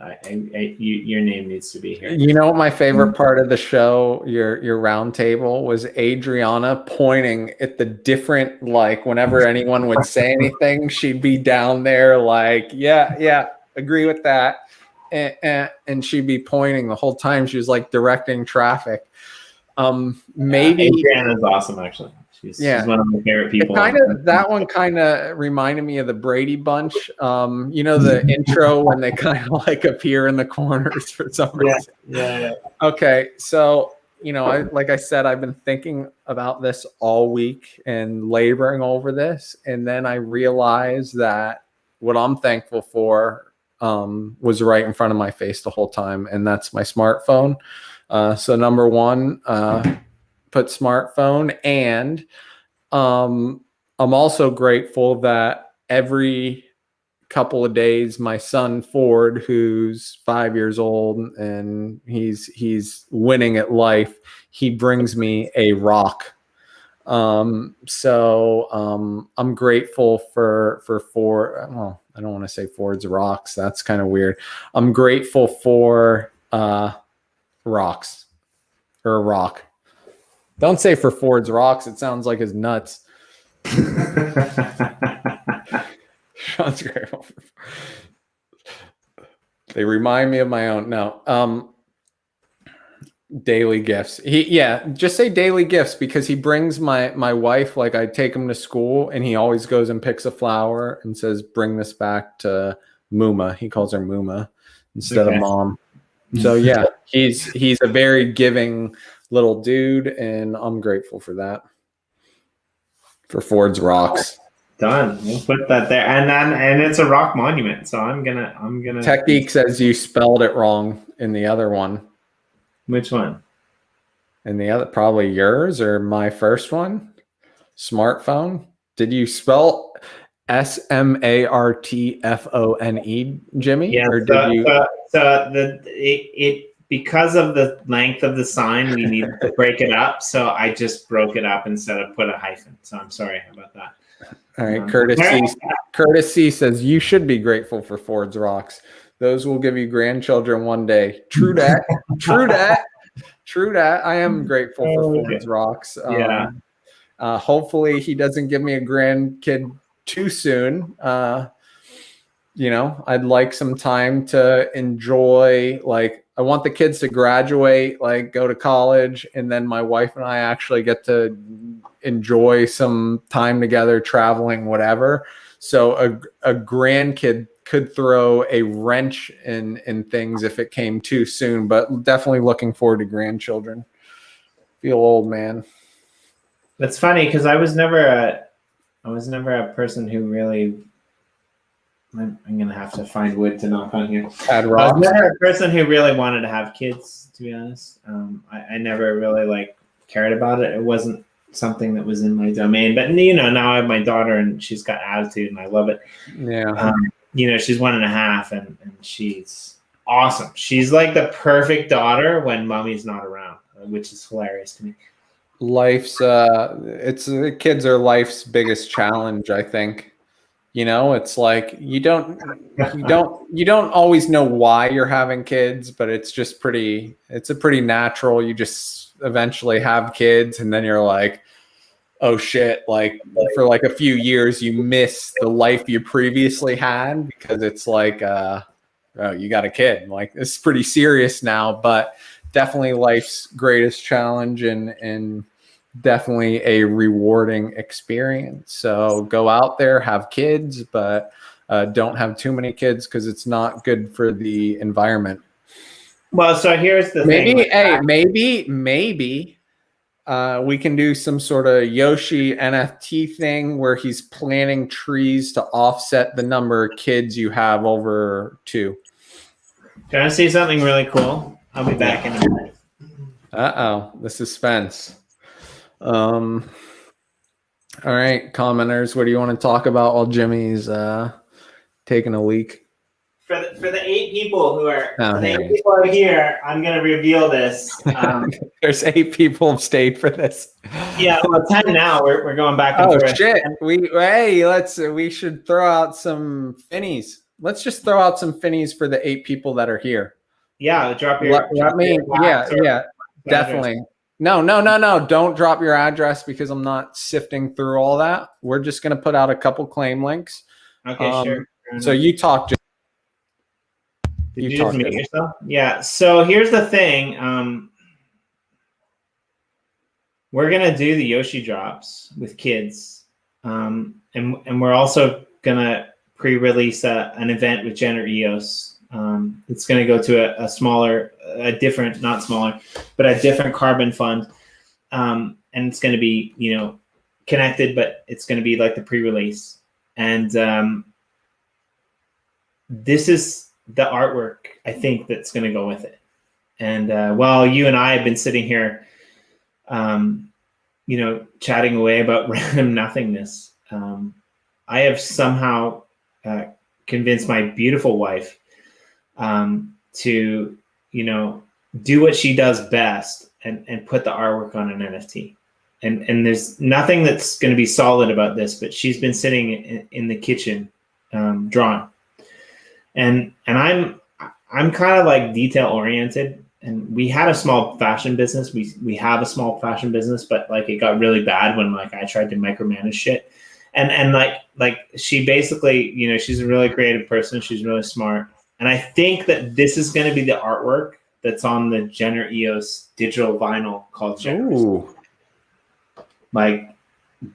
Speaker 1: your name needs to be here.
Speaker 2: You know what my favorite part of the show, your round table, was Adriana pointing at the different, like, whenever anyone would say anything, she'd be down there like, yeah, agree with that. And she'd be pointing the whole time. She was like directing traffic. Maybe
Speaker 1: Adriana's awesome, actually. She's one of my favorite people.
Speaker 2: That one kind of reminded me of the Brady Bunch. You know, the intro when they kind of like appear in the corners for some reason.
Speaker 1: Yeah.
Speaker 2: Okay, so like I said, I've been thinking about this all week and laboring over this, and then I realized that what I'm thankful for was right in front of my face the whole time, and that's my smartphone. So number one, put smartphone, and I'm also grateful that every couple of days my son Ford, who's 5 years old and he's winning at life, he brings me a rock. So I'm grateful for Ford. Well, I don't want to say Ford's rocks, that's kind of weird. I'm grateful for rocks, or a rock. Don't say for Ford's rocks. It sounds like his nuts. Sean's grateful. They remind me of my own. No. Daily gifts. Just say daily gifts, because he brings my wife, like, I take him to school and he always goes and picks a flower and says, bring this back to Muma. He calls her Muma instead of mom. So yeah, he's a very giving little dude, and I'm grateful for that. For Ford's rocks.
Speaker 1: Done. We'll put that there, and it's a rock monument. So I'm gonna.
Speaker 2: Tech Geek says you spelled it wrong in the other one.
Speaker 1: Which one?
Speaker 2: In the other, probably yours or my first one. Smartphone. Did you spell SMARTFONE, Jimmy?
Speaker 1: Yeah.
Speaker 2: Or did you?
Speaker 1: Because of the length of the sign, we need to break it up. So I just broke it up instead of put a hyphen. So I'm sorry about that.
Speaker 2: All right. Curtis C says you should be grateful for Ford's rocks. Those will give you grandchildren one day. True that. True that. I am grateful for Ford's rocks. Hopefully he doesn't give me a grandkid too soon. I'd like some time to enjoy, like, I want the kids to graduate, like go to college, and then my wife and I actually get to enjoy some time together, traveling, whatever. So a grandkid could throw a wrench in things if it came too soon, but definitely looking forward to grandchildren. Feel old, man.
Speaker 1: That's funny, because I was never a person who really. I'm gonna have to find wood to knock on here. I was never a person who really wanted to have kids, to be honest. I never really cared about it. It wasn't something that was in my domain. But now I have my daughter, and she's got attitude, and I love it.
Speaker 2: Yeah.
Speaker 1: She's 1.5, and she's awesome. She's like the perfect daughter when mommy's not around, which is hilarious to me.
Speaker 2: Kids are life's biggest challenge, I think. It's like you don't always know why you're having kids, but it's a pretty natural. You just eventually have kids, and then you're like, oh shit, like for like a few years you miss the life you previously had, because it's like oh, you got a kid. Like, it's pretty serious now, but definitely life's greatest challenge, and definitely a rewarding experience. So go out there, have kids, but don't have too many kids, because it's not good for the environment.
Speaker 1: Well, so here's the
Speaker 2: thing.
Speaker 1: Maybe
Speaker 2: we can do some sort of Yoshi NFT thing where he's planting trees to offset the number of kids you have over 2.
Speaker 1: Can I see something really cool? I'll be back in a minute.
Speaker 2: The suspense. All right, commenters, what do you want to talk about while Jimmy's taking a leak?
Speaker 1: for the 8 people who are here, I'm gonna reveal this.
Speaker 2: There's 8 people have stayed for this.
Speaker 1: Yeah, well, 10 now. We're going back and forth.
Speaker 2: Oh shit! We should throw out some Finneys. Let's just throw out some Finneys for the 8 people that are here.
Speaker 1: Yeah,
Speaker 2: Definitely. No. Don't drop your address because I'm not sifting through all that. We're just gonna put out a couple claim links.
Speaker 1: Okay, sure.
Speaker 2: So you talk.
Speaker 1: Did you just mute yourself? Yeah. So here's the thing. We're gonna do the Yoshi drops with kids, and we're also gonna pre-release an event with Jenner EOS. It's gonna go to a different carbon fund, and it's gonna be connected, but it's gonna be like the pre-release, and this is the artwork I think that's gonna go with it. And while you and I have been sitting here chatting away about random nothingness, I have somehow convinced my beautiful wife to do what she does best and put the artwork on an NFT. And there's nothing that's going to be solid about this, but she's been sitting in the kitchen drawing, and I'm kind of like detail oriented. And we had a small fashion business. We have a small fashion business, but like it got really bad when like I tried to micromanage shit. And like she basically, she's a really creative person. She's really smart. And I think that this is going to be the artwork that's on the Jenner EOS digital vinyl called Jenner.
Speaker 2: Ooh.
Speaker 1: Like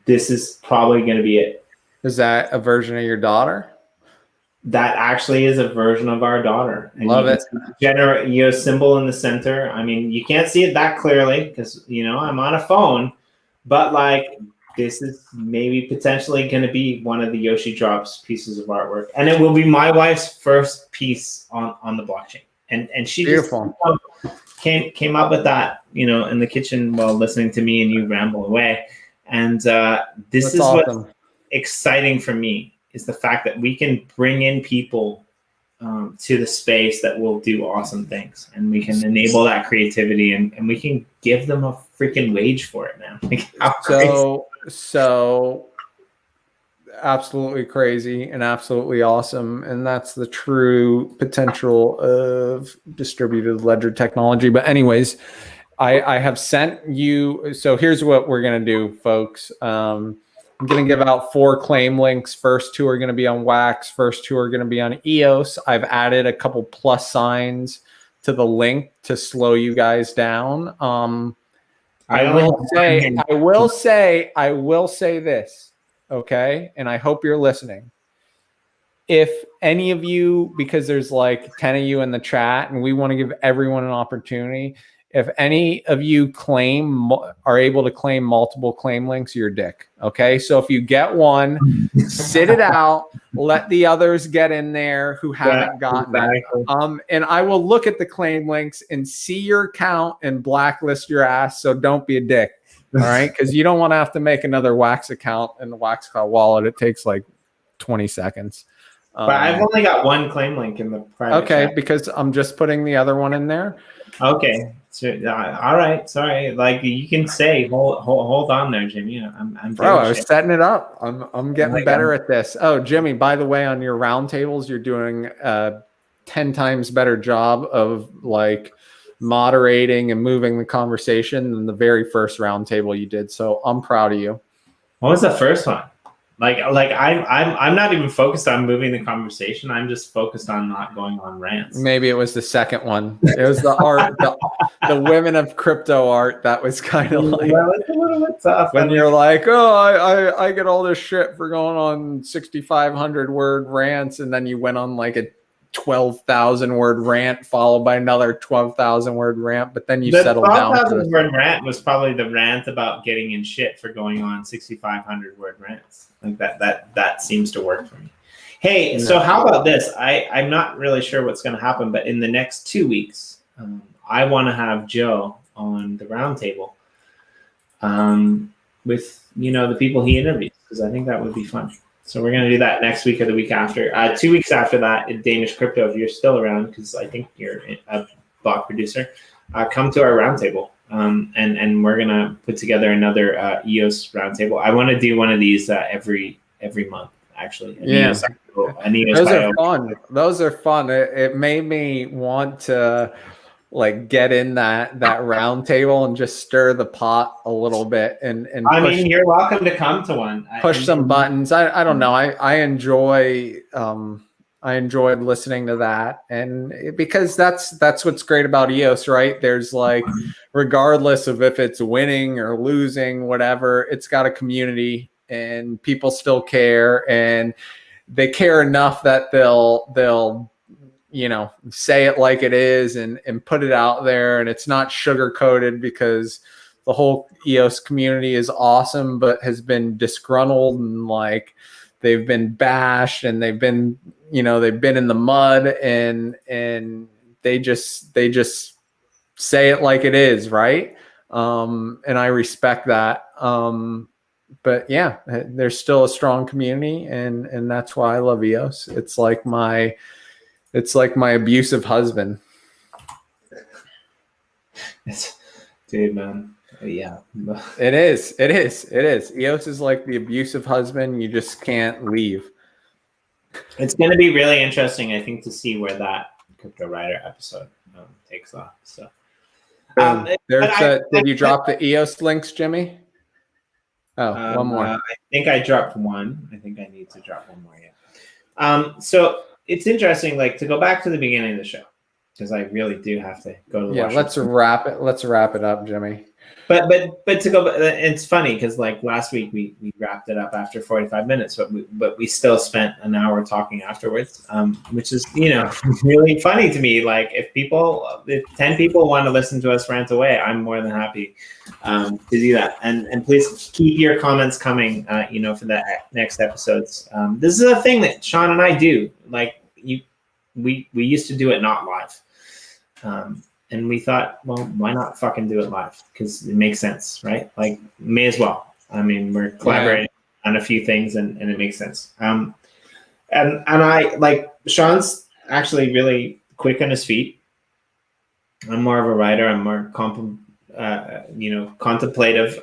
Speaker 1: this is probably going to be it.
Speaker 2: Is that a version of your daughter?
Speaker 1: That actually is a version of our daughter. And
Speaker 2: love it.
Speaker 1: Jenner EOS symbol in the center. I mean, you can't see it that clearly because I'm on a phone, but like this is maybe potentially going to be one of the Yoshi drops pieces of artwork, and it will be my wife's first piece on the blockchain. And she
Speaker 2: beautiful.
Speaker 1: Just came up with that in the kitchen while listening to me and you ramble away. And this is awesome. What's exciting for me is the fact that we can bring in people to the space that will do awesome things, and we can enable that creativity, and we can give them a freaking wage for it, man. Like,
Speaker 2: so absolutely crazy and absolutely awesome. And that's the true potential of distributed ledger technology. But anyways, I have sent you. So here's what we're going to do, folks. I'm going to give out 4 claim links. First 2 are going to be on Wax. First 2 are going to be on EOS. I've added a couple plus signs to the link to slow you guys down. I will say this, okay? And I hope you're listening. If any of you, because there's like 10 of you in the chat and we want to give everyone an opportunity, if any of you are able to claim multiple claim links, you're a dick. Okay. So if you get one, sit it out, let the others get in there who haven't gotten it. And I will look at the claim links and see your account and blacklist your ass. So don't be a dick. All right. Because you don't want to have to make another Wax account in the Wax wallet. It takes like 20 seconds.
Speaker 1: But I've only got one claim link in the private chat.
Speaker 2: Because I'm just putting the other one in there.
Speaker 1: Okay. So, all right. Sorry. Like you can say, hold on there, Jimmy. I'm
Speaker 2: bro. I was setting it up. I'm getting better at this. Oh, Jimmy. By the way, on your roundtables, you're doing a 10 times better job of like moderating and moving the conversation than the very first roundtable you did. So I'm proud of you.
Speaker 1: What was the first one? Like I'm not even focused on moving the conversation. I'm just focused on not going on rants.
Speaker 2: Maybe it was the second one. It was the art, the women of crypto art. That was kind of like
Speaker 1: it's a little bit tough.
Speaker 2: When you're like, oh, I get all this shit for going on 6,500 word rants, and then you went on like a 12,000 word rant followed by another 12,000 word rant, but then you settled down. The
Speaker 1: 12,000 word rant was probably the rant about getting in shit for going on 6,500 word rants. Like that seems to work for me. Hey, so how about this? I'm not really sure what's going to happen, but in the next 2 weeks, I want to have Joe on the roundtable with the people he interviews, because I think that would be fun. So we're going to do that next week or the week after. 2 weeks after that, in Danish Crypto, if you're still around, because I think you're a block producer, come to our roundtable. And we're going to put together another EOS roundtable. I want to do one of these every month, actually.
Speaker 2: Yeah.
Speaker 1: Those
Speaker 2: are fun. Those are fun. It made me want to like get in that round table and just stir the pot a little bit and
Speaker 1: I mean, you're welcome to come to one.
Speaker 2: Push some buttons. I don't know. I enjoy I enjoyed listening to that, and because that's what's great about EOS, right? There's like, regardless of if it's winning or losing, whatever, it's got a community and people still care, and they care enough that they'll say it like it is and put it out there, and it's not sugar coated, because the whole EOS community is awesome, but has been disgruntled, and like they've been bashed, and they've been in the mud, and they just say it like it is, right? And I respect that. But yeah, there's still a strong community, and that's why I love EOS. It's like my abusive husband.
Speaker 1: Dude, man. Yeah.
Speaker 2: It is. EOS is like the abusive husband. You just can't leave.
Speaker 1: It's going to be really interesting, I think, to see where that Cryptowriter episode takes off. So,
Speaker 2: did you drop the EOS links, Jimmy? Oh, one more.
Speaker 1: I think I dropped one. I think I need to drop one more. Yeah. So it's interesting, like, to go back to the beginning of the show, because I really do have to go to the
Speaker 2: Washington. Let's wrap it up, Jimmy.
Speaker 1: But to go, it's funny because like last week we wrapped it up after 45 minutes, but we still spent an hour talking afterwards, which is really funny to me. Like if 10 people want to listen to us rant away, I'm more than happy to do that. And please keep your comments coming, for the next episodes. This is a thing that Sean and I do. Like we used to do it not live. And we thought, well, why not fucking do it live? Because it makes sense, right? Like, may as well. I mean, we're collaborating on a few things, and it makes sense. And I like Sean's actually really quick on his feet. I'm more of a writer. I'm more contemplative.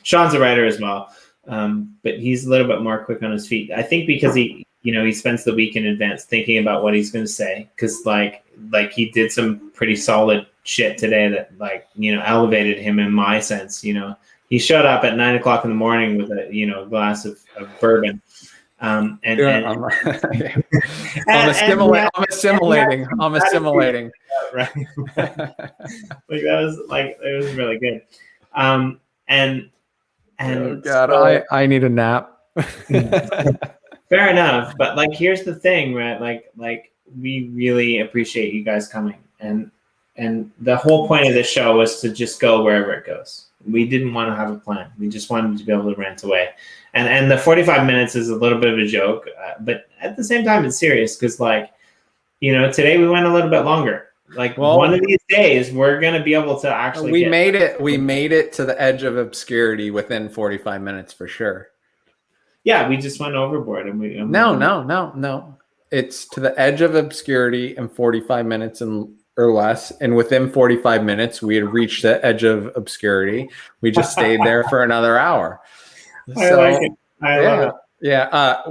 Speaker 1: Sean's a writer as well, but he's a little bit more quick on his feet. I think because he spends the week in advance thinking about what he's going to say, because like he did some pretty solid shit today that elevated him in my sense. He showed up at 9 o'clock in the morning with a glass of bourbon. I'm assimilating. Right. Like it was really good. And
Speaker 2: God,
Speaker 1: so,
Speaker 2: I need a nap.
Speaker 1: Fair enough, but like here's the thing, right? Like we really appreciate you guys coming, and the whole point of this show was to just go wherever it goes. We didn't want to have a plan. We just wanted to be able to rant away, and the 45 minutes is a little bit of a joke, but at the same time it's serious because today we went a little bit longer. Like one of these days we're gonna be able to actually.
Speaker 2: We made it to the edge of obscurity within 45 minutes for sure.
Speaker 1: Yeah, we just went overboard, and we.
Speaker 2: No. It's to the edge of obscurity in 45 minutes or less, and within 45 minutes, we had reached the edge of obscurity. We just stayed there for another hour.
Speaker 1: I like it. I love it.
Speaker 2: Yeah.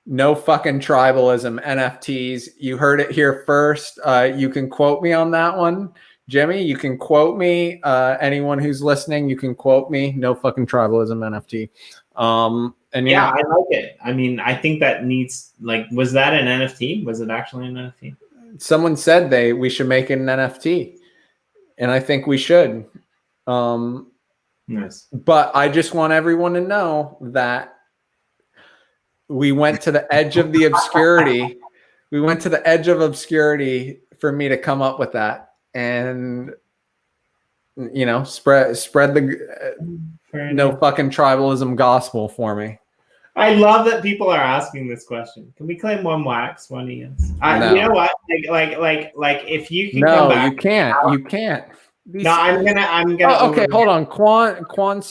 Speaker 2: No fucking tribalism. NFTs. You heard it here first. You can quote me on that one, Jimmy. You can quote me. Anyone who's listening, you can quote me. No fucking tribalism. NFT. And
Speaker 1: yeah, I like it. I mean, I think that needs was that an NFT? Was it actually an NFT?
Speaker 2: Someone said we should make it an NFT, and I think we should.
Speaker 1: Nice.
Speaker 2: But I just want everyone to know that we went to the edge of the obscurity. We went to the edge of obscurity for me to come up with that, and spread the no fucking tribalism gospel for me.
Speaker 1: I love that people are asking this question. Can we claim one wax, one EOS?
Speaker 2: No.
Speaker 1: You know what? Like if you can
Speaker 2: come
Speaker 1: back.
Speaker 2: You can't.
Speaker 1: I'm gonna.
Speaker 2: Okay, hold on. Quan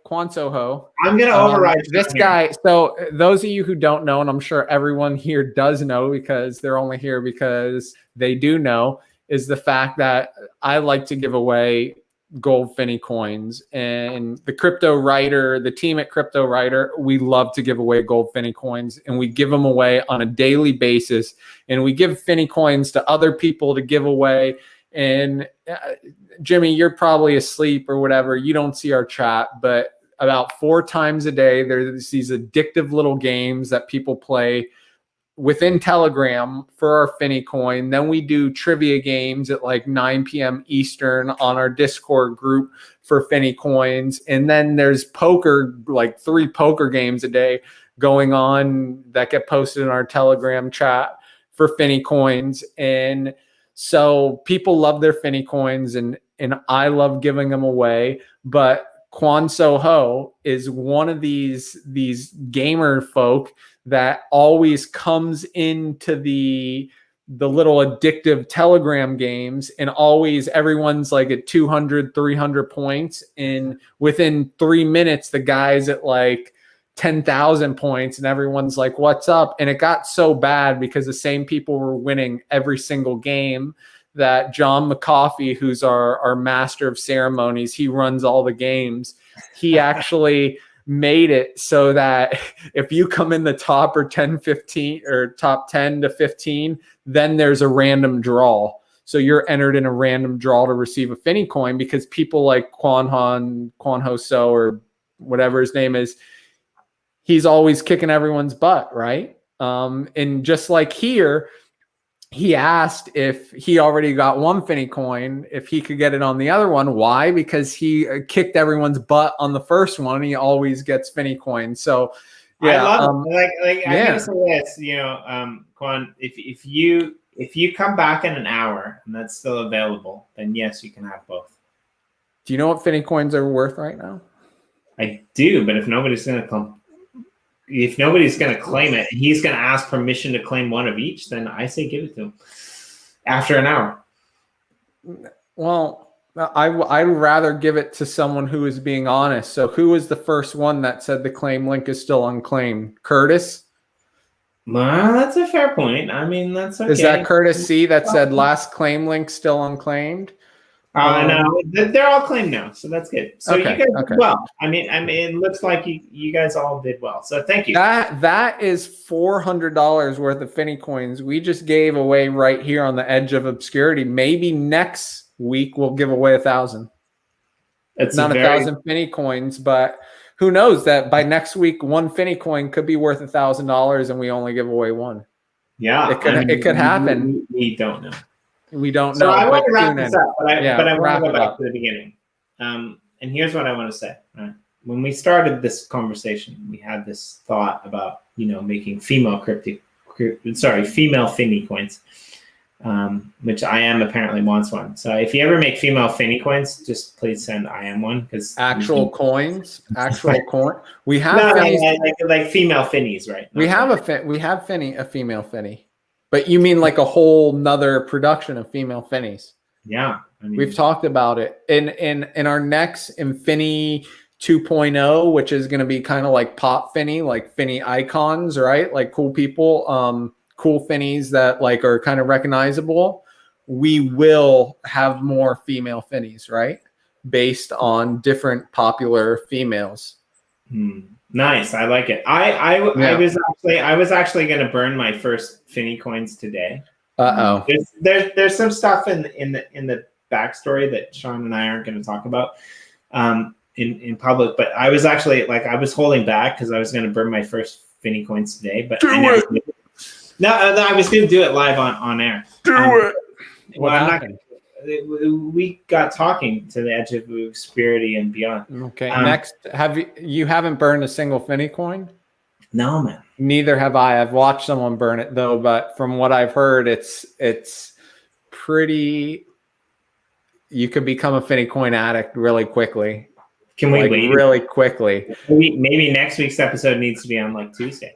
Speaker 2: Quan Soho.
Speaker 1: I'm gonna override
Speaker 2: this guy. So those of you who don't know, and I'm sure everyone here does know because they're only here because they do know, is the fact that I like to give away gold Finney coins, and the Cryptowriter, the team at Cryptowriter, we love to give away gold Finney coins, and we give them away on a daily basis, and we give Finney coins to other people to give away. And Jimmy, you're probably asleep or whatever, you don't see our chat, but about 4 times a day there's these addictive little games that people play within Telegram for our Finney coin. Then we do trivia games at like 9 p.m. Eastern on our Discord group for Finney coins. And then there's poker, like 3 poker games a day going on that get posted in our Telegram chat for Finney coins. And so people love their Finney coins, and I love giving them away. But Quan Soho is one of these gamer folk that always comes into the little addictive Telegram games, and always everyone's like at 200, 300 points. And within 3 minutes, the guy's at like 10,000 points, and everyone's like, what's up? And it got so bad because the same people were winning every single game that John McCoffey, who's our master of ceremonies, he runs all the games. He actually made it so that if you come in the top or 10, 15 or top 10 to 15, then there's a random draw. So you're entered in a random draw to receive a Finney coin, because people like Quan Ho So, or whatever his name is, he's always kicking everyone's butt, right? And just like here, he asked if he already got one Finney coin, if he could get it on the other one. Why? Because he kicked everyone's butt on the first one, and he always gets Finney coins. So, yeah,
Speaker 1: I love it. I'm gonna say this, Quan, if you come back in an hour and that's still available, then yes, you can have both.
Speaker 2: Do you know what Finney coins are worth right now?
Speaker 1: I do, but if nobody's gonna claim it, and he's going to ask permission to claim one of each, then I say give it to him after an hour.
Speaker 2: Well, I'd rather give it to someone who is being honest. So who was the first one that said the claim link is still unclaimed? Curtis?
Speaker 1: Well, that's a fair point. I mean, that's okay.
Speaker 2: Is that Curtis C that said last claim link still unclaimed?
Speaker 1: No, they're all claimed now, so that's good. So
Speaker 2: okay,
Speaker 1: you guys did well. I mean, it looks like you guys all did well. So thank you.
Speaker 2: That is $400 worth of Finney coins we just gave away right here on the edge of obscurity. Maybe next week we'll give away 1,000. It's not 1,000 Finney coins, but who knows that by next week one Finney coin could be worth $1,000 and we only give away one.
Speaker 1: Yeah,
Speaker 2: it could happen.
Speaker 1: We don't know.
Speaker 2: We don't know.
Speaker 1: So I want to wrap this up, but I want to go back
Speaker 2: up
Speaker 1: to the beginning. And here's what I want to say. Right? When we started this conversation, we had this thought about making female Finney coins, which I am apparently wants one. So if you ever make female Finney coins, just please send I am one, because
Speaker 2: actual coins. We have
Speaker 1: like female Finneys, right?
Speaker 2: We have a female Finney. But you mean like a whole nother production of female Finneys?
Speaker 1: Yeah.
Speaker 2: We've talked about it. In our next Finney 2.0, which is going to be kind of like pop Finney, like Finney icons, right? Like cool people, cool Finneys that like are kind of recognizable. We will have more female Finneys, right? Based on different popular females.
Speaker 1: Nice, I like it. I was actually going to burn my first Finney coins today. There's some stuff in the backstory that Sean and I aren't going to talk about in public. But I was actually I was holding back because I was going to burn my first Finney coins today. But I never did. No, I was going to do it live on air. Well, I'm not going to. We got talking to the edge of obscurity and beyond.
Speaker 2: Okay. Next, you haven't burned a single Finney coin?
Speaker 1: No, man.
Speaker 2: Neither have I. I've watched someone burn it though, but from what I've heard, it's pretty. You could become a Finney coin addict really quickly.
Speaker 1: Can we wait
Speaker 2: really quickly?
Speaker 1: Maybe next week's episode needs to be on Tuesday.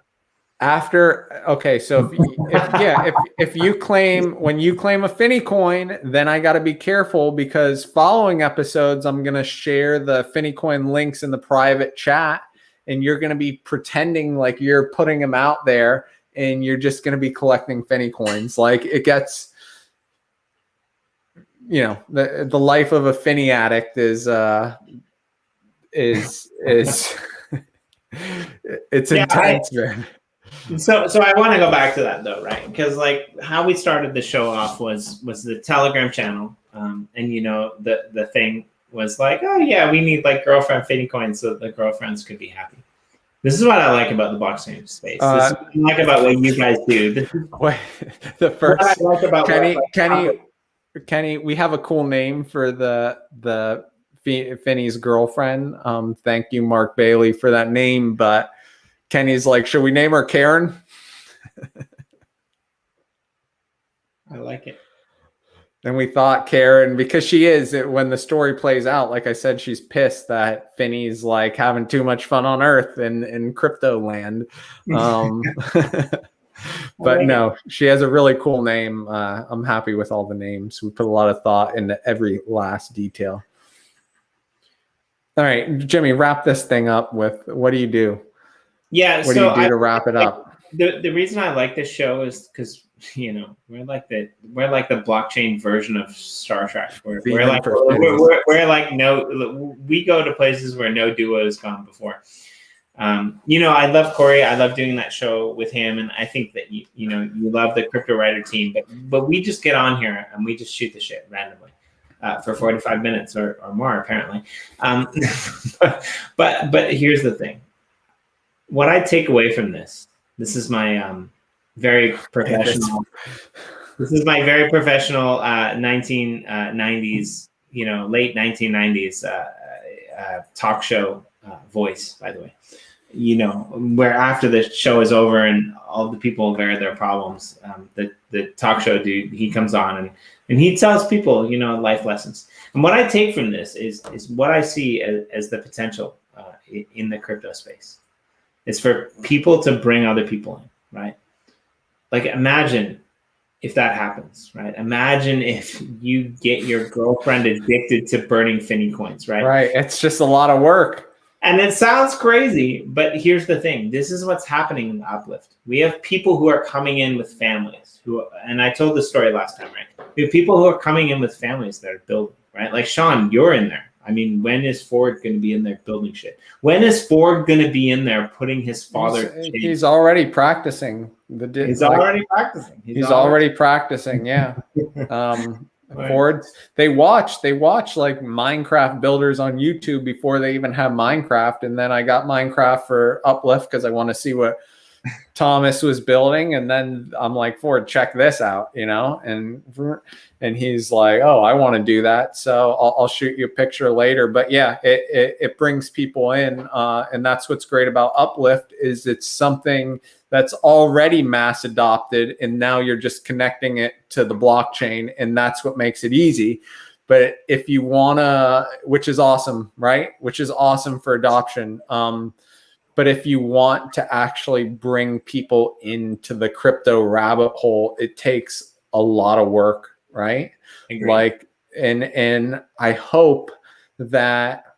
Speaker 2: Okay, so if you claim, when you claim a Finney coin, then I got to be careful, because following episodes I'm going to share the Finney coin links in the private chat, and you're going to be pretending like you're putting them out there, and you're just going to be collecting Finney coins. Like, it gets, the life of a Finney addict is it's intense, man.
Speaker 1: So I want to go back to that though, right? Because like how we started the show off was the Telegram channel, and the thing was like, oh yeah, we need like girlfriend Finney coins so the girlfriends could be happy. This is what I like about the blockchain space. This is what I like about what you guys do.
Speaker 2: The first, what I like about Kenny, we have a cool name for the Finney's girlfriend. Thank you, Mark Bailey, for that name, but Kenny's like, should we name her Karen?
Speaker 1: I like it.
Speaker 2: And we thought Karen, because she is, when the story plays out, like I said, she's pissed that Finney's like having too much fun on Earth in crypto land. But no, she has a really cool name. I'm happy with all the names. We put a lot of thought into every last detail. All right, Jimmy, wrap this thing up with, what do you do?
Speaker 1: Yeah,
Speaker 2: what do you do to wrap it up?
Speaker 1: The reason I like this show is because we're like the blockchain version of Star Trek. We're like we go to places where no duo has gone before. I love Corey. I love doing that show with him, and I think that you love the Cryptowriter team. But we just get on here and we just shoot the shit randomly for 45 minutes or more, apparently. But here's the thing. What I take away from this is my very professional. This is my very professional 1990s, late 1990s talk show voice. By the way, where after the show is over and all the people have aired their problems, the talk show dude, he comes on and he tells people life lessons. And what I take from this is what I see as the potential in the crypto space. It's for people to bring other people in, right? Like, imagine if that happens, right? Imagine if you get your girlfriend addicted to burning Finney coins, right?
Speaker 2: Right. It's just a lot of work.
Speaker 1: And it sounds crazy, but here's the thing. This is what's happening in the Uplift. We have people who are coming in with families and I told the story last time, right? We have people who are coming in with families that are building, right? Like Sean, you're in there. I mean, when is Ford going to be in there building shit? When is Ford going to be in there putting his father?
Speaker 2: He's already practicing.
Speaker 1: He's already practicing.
Speaker 2: He's already practicing. Yeah. Ford. They watch like Minecraft builders on YouTube before they even have Minecraft. And then I got Minecraft for Uplift because I want to see what Thomas was building, and then I'm like, Ford, check this out, and he's like, oh, I want to do that, so I'll shoot you a picture later. But yeah, it brings people in, and that's what's great about Uplift is it's something that's already mass adopted, and now you're just connecting it to the blockchain, and that's what makes it easy. But if you wanna, which is awesome, right? Which is awesome for adoption. But if you want to actually bring people into the crypto rabbit hole, it takes a lot of work, right?
Speaker 1: Agreed.
Speaker 2: Like, and I hope that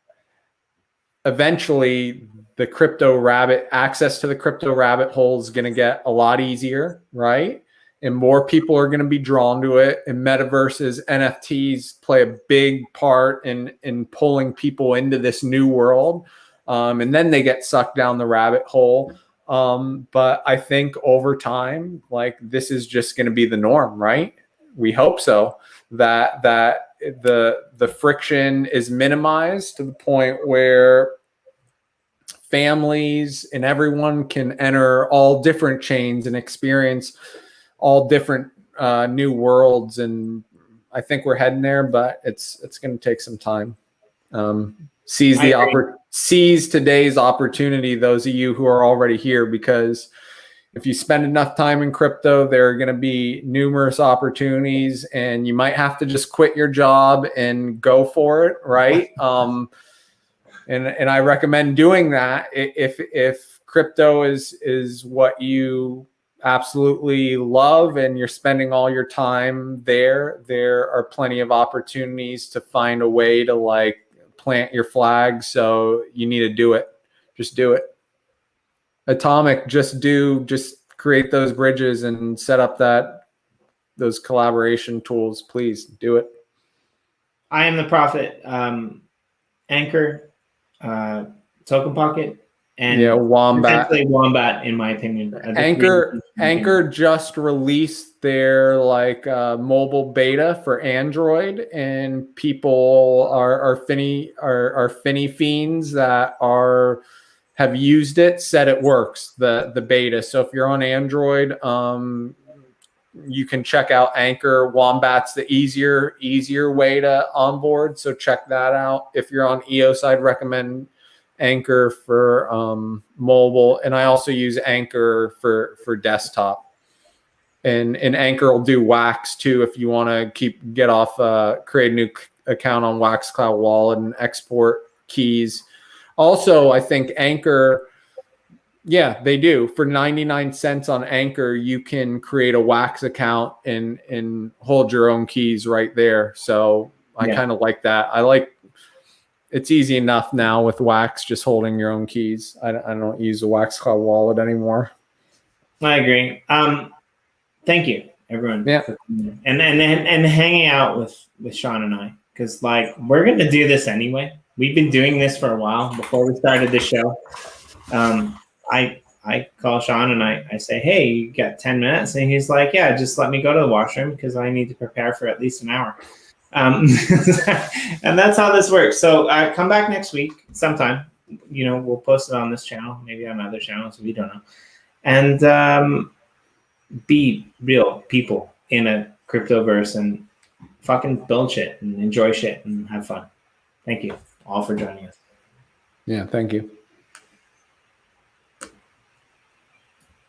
Speaker 2: eventually access to the crypto rabbit hole is going to get a lot easier, right? And more people are going to be drawn to it. And metaverses, NFTs play a big part in pulling people into this new world. And then they get sucked down the rabbit hole. But I think over time, like, this is just going to be the norm, right? We hope so, that the friction is minimized to the point where families and everyone can enter all different chains and experience all different new worlds. And I think we're heading there, but it's going to take some time. Seize today's opportunity, those of you who are already here, because if you spend enough time in crypto, there are going to be numerous opportunities, and you might have to just quit your job and go for it, right? And I recommend doing that if crypto is what you absolutely love and you're spending all your time there are plenty of opportunities to find a way to like plant your flag. So you need to do it. Just do it. Atomic, just create those bridges and set up those collaboration tools. Please do it.
Speaker 1: I am the prophet. Anchor, Token Pocket, and
Speaker 2: Wombat.
Speaker 1: Wombat, in my opinion.
Speaker 2: Anchor just released their like mobile beta for Android, and people are Finney fiends that have used it, said it works, the beta. So if you're on Android, you can check out Anchor. Wombat's the easier way to onboard, so check that out. If you're on EOS, I'd recommend Anchor for mobile, and I also use Anchor for desktop. And Anchor will do Wax too if you want to create a new account on Wax Cloud Wallet and export keys. Also, I think Anchor, yeah, they do. For 99 cents on Anchor, you can create a Wax account and hold your own keys right there. So I kind of like that. It's easy enough now with Wax, just holding your own keys. I don't use a Wax Cloud Wallet anymore.
Speaker 1: I agree. Thank you, everyone.
Speaker 2: Yeah.
Speaker 1: And hanging out with Sean and I, because like we're gonna do this anyway. We've been doing this for a while before we started the show. I call Sean and I say, hey, you got 10 minutes? And he's like, yeah, just let me go to the washroom because I need to prepare for at least an hour. And that's how this works. So come back next week sometime. We'll post it on this channel, maybe on other channels. We don't know. And be real people in a cryptoverse and fucking build shit and enjoy shit and have fun. Thank you all for joining us.
Speaker 2: Yeah, thank you.